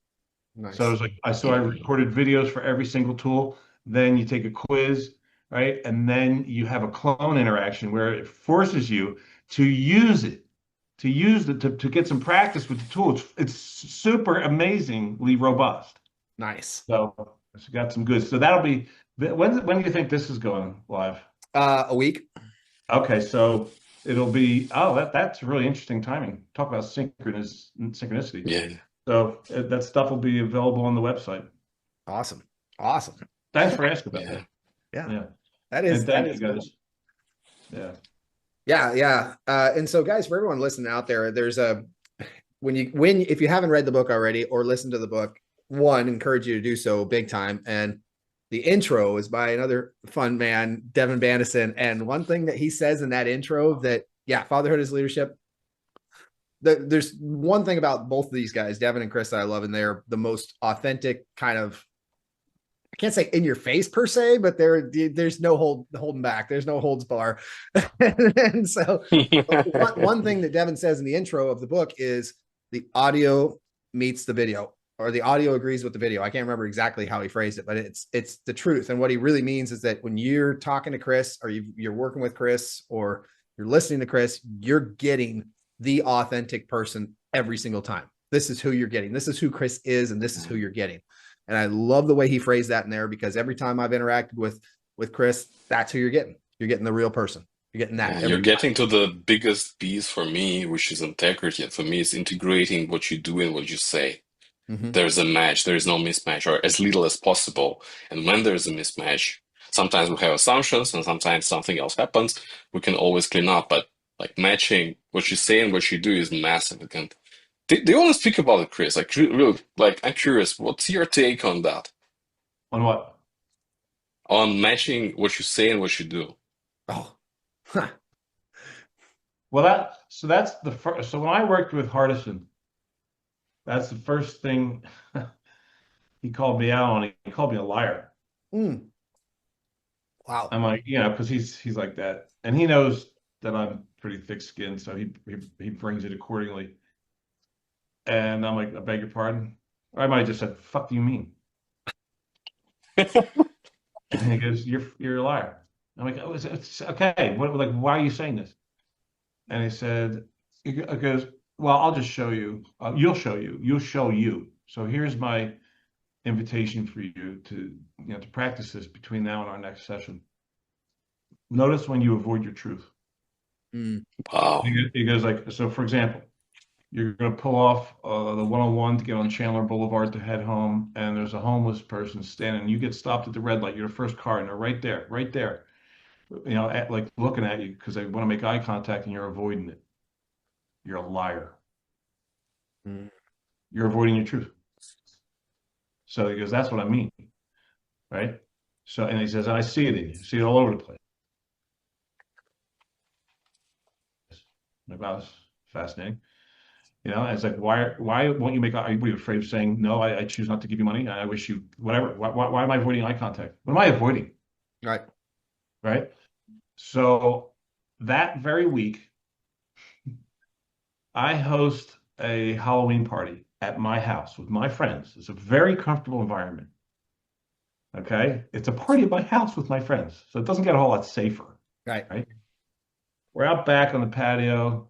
Speaker 3: So
Speaker 1: Nice.
Speaker 3: it's like I recorded videos for every single tool. Then you take a quiz, right? And then you have a clone interaction where it forces you to use it, to get some practice with the tool. It's super amazingly robust.
Speaker 1: Nice.
Speaker 3: So it's got some good. So that'll be when do you think this is going live?
Speaker 1: A week.
Speaker 3: Okay, so it'll be that's really interesting timing. Talk about synchronicity.
Speaker 2: Yeah.
Speaker 3: So that stuff will be available on the website.
Speaker 1: Awesome. Awesome.
Speaker 3: Thanks for asking about
Speaker 2: Yeah.
Speaker 3: that.
Speaker 1: Yeah.
Speaker 3: Yeah.
Speaker 1: That
Speaker 3: And
Speaker 1: is
Speaker 3: thank you guys. Yeah.
Speaker 1: Yeah, yeah. And so guys, for everyone listening out there, there's a if you haven't read the book already or listened to the book, encourage you to do so big time. And the intro is by another fun man, Devin Bandison. And one thing that he says in that intro that, yeah, fatherhood is leadership. There's one thing about both of these guys, Devin and Chris, that I love, and they're the most authentic kind of, I can't say in your face per se, but there's no holding back. There's no holds bar. And so one thing that Devin says in the intro of the book is the audio meets the video, or the audio agrees with the video. I can't remember exactly how he phrased it, but it's the truth. And what he really means is that when you're talking to Chris, or you're working with Chris, or you're listening to Chris, you're getting the authentic person every single time. This is who you're getting. This is who Chris is, and this is who you're getting. And I love the way he phrased that in there, because every time I've interacted with Chris, that's who you're getting. You're getting the real person. You're getting that.
Speaker 2: Yeah, you're getting to the biggest piece for me, which is integrity. And for me, it's integrating what you do and what you say.
Speaker 1: Mm-hmm.
Speaker 2: There's a match, there is no mismatch, or as little as possible. And when there's a mismatch, sometimes we have assumptions and sometimes something else happens. We can always clean up, but like matching what you say and what you do is massive. And they want to speak about it, Chris. Like, really, like, I'm curious, what's your take on that?
Speaker 3: On what?
Speaker 2: On matching what you say and what you do?
Speaker 1: Oh,
Speaker 3: Well, that's the first. So when I worked with Hardison, that's the first thing he called me out on. He called me a liar.
Speaker 1: wow.
Speaker 3: I'm like, because he's like that, and he knows that I'm pretty thick-skinned, so he brings it accordingly. And I'm like, I beg your pardon. Or I might have just said, "Fuck do you mean?" And he goes, "You're a liar." I'm like, "Oh, it's okay. Like, why are you saying this?" And he goes, "Well, I'll just show you. You'll show you. So here's my invitation for you to practice this between now and our next session. Notice when you avoid your truth."
Speaker 2: Wow.
Speaker 3: He goes like, so for example, You're going to pull off the 101 to get on Chandler Boulevard to head home, and there's a homeless person standing. You get stopped at the red light. You're the first car, and they're right there, right there. Like looking at you because they want to make eye contact, and you're avoiding it. You're a liar.
Speaker 1: Mm.
Speaker 3: You're avoiding your truth. So he goes, that's what I mean, right? So, and he says, I see it in you. See it all over the place. Like, wow, that's fascinating. And it's like, why won't you make, are you afraid of saying, no, I choose not to give you money. I wish you, whatever. Why am I avoiding eye contact? What am I avoiding?
Speaker 1: Right.
Speaker 3: Right. So that very week, I host a Halloween party at my house with my friends. It's a very comfortable environment. Okay. It's a party at my house with my friends. So it doesn't get a whole lot safer.
Speaker 1: Right.
Speaker 3: We're out back on the patio.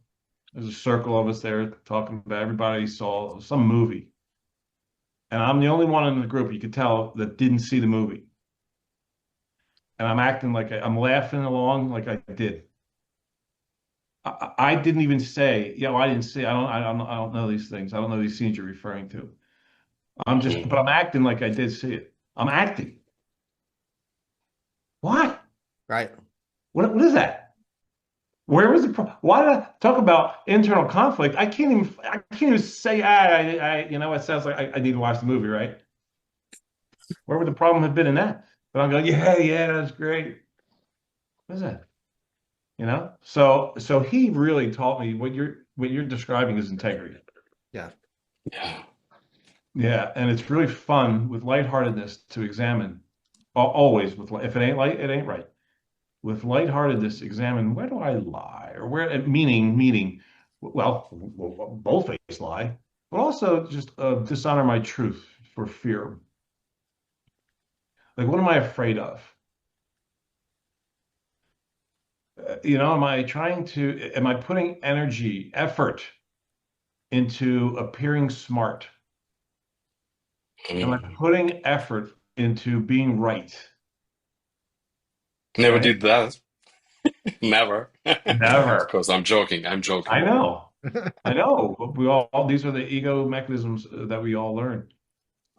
Speaker 3: There's a circle of us there talking about everybody saw some movie. And I'm the only one in the group, you could tell, that didn't see the movie. And I'm acting like I'm laughing along like I did. I didn't even say, I didn't see. I don't know these things. I don't know these scenes you're referring to. But I'm acting like I did see it. I'm acting. Why?
Speaker 1: Right.
Speaker 3: What is that? Where was the problem? Why did I talk about internal conflict? I can't even say, it sounds like I need to watch the movie, right? Where would the problem have been in that? But I'm going, yeah, that's great. What is that? So he really taught me what you're describing is integrity.
Speaker 1: Yeah.
Speaker 2: Yeah.
Speaker 3: Yeah, and it's really fun with lightheartedness to examine. Always if it ain't light, it ain't right. With lightheartedness, examine where do I lie, or where meaning, well, bold-faced lie, but also just dishonor my truth for fear. Like, what am I afraid of? Am I putting energy, effort into appearing smart? Am I putting effort into being right?
Speaker 2: Never
Speaker 3: Right?
Speaker 2: did that. Never.
Speaker 3: Never.
Speaker 2: Of course, I'm joking.
Speaker 3: I know. These are the ego mechanisms that we all learn,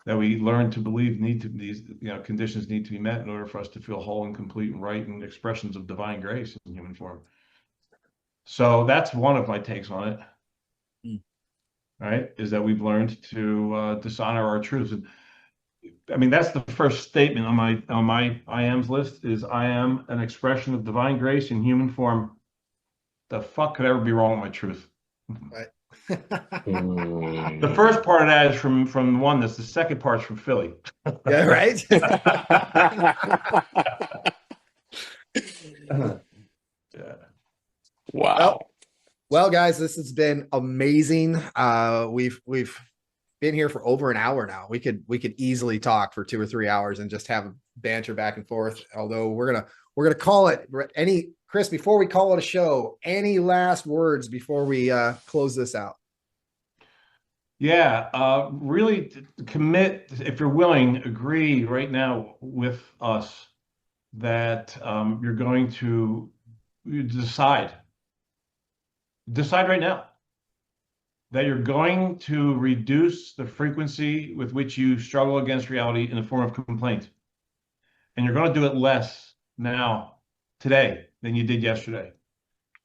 Speaker 3: that we learn to believe these conditions need to be met in order for us to feel whole and complete and right, and expressions of divine grace in human form. So that's one of my takes on it. Right? Is that we've learned to dishonor our truths. And I mean, that's the first statement on my I ams list is I am an expression of divine grace in human form. The fuck could ever be wrong with my truth?
Speaker 1: Right.
Speaker 3: The first part of that is from Oneness. The second part's from Philly.
Speaker 1: Yeah, right.
Speaker 3: Yeah.
Speaker 2: Wow.
Speaker 1: Well, guys, this has been amazing. We've been here for over an hour now. We could easily talk for 2 or 3 hours and just have banter back and forth. Although we're gonna call it Chris, before we call it a show, any last words before we close this out?
Speaker 3: Yeah, really commit, if you're willing, agree right now with us that you're going to decide right now that you're going to reduce the frequency with which you struggle against reality in the form of complaint. And you're going to do it less now, today, than you did yesterday.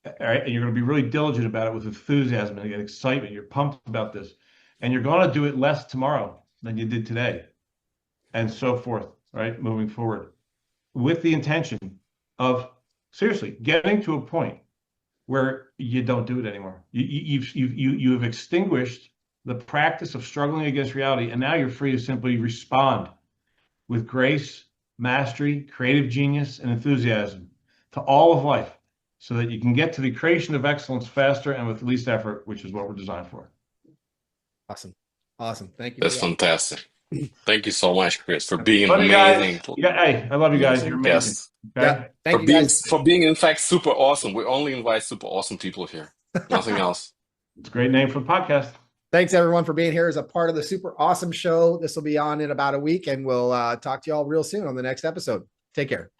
Speaker 3: All right. And you're going to be really diligent about it with enthusiasm and excitement. You're pumped about this. And you're going to do it less tomorrow than you did today. And so forth, right? Moving forward. With the intention of seriously getting to a point where you don't do it anymore. You've extinguished the practice of struggling against reality, and now you're free to simply respond with grace, mastery, creative genius, and enthusiasm to all of life, so that you can get to the creation of excellence faster and with least effort, which is what we're designed for.
Speaker 1: Awesome. Thank you.
Speaker 2: That's fantastic. Thank you so much, Chris, for being
Speaker 3: Love you
Speaker 2: amazing.
Speaker 3: guys. Yeah, hey, I love you guys. You're amazing.
Speaker 2: Yes.
Speaker 3: Okay?
Speaker 1: Yeah, thank you guys.
Speaker 2: For being in fact super awesome. We only invite super awesome people here. Nothing else.
Speaker 3: It's a great name for the podcast.
Speaker 1: Thanks everyone for being here as a part of the Super Awesome Show. This will be on in about a week, and we'll talk to you all real soon on the next episode. Take care.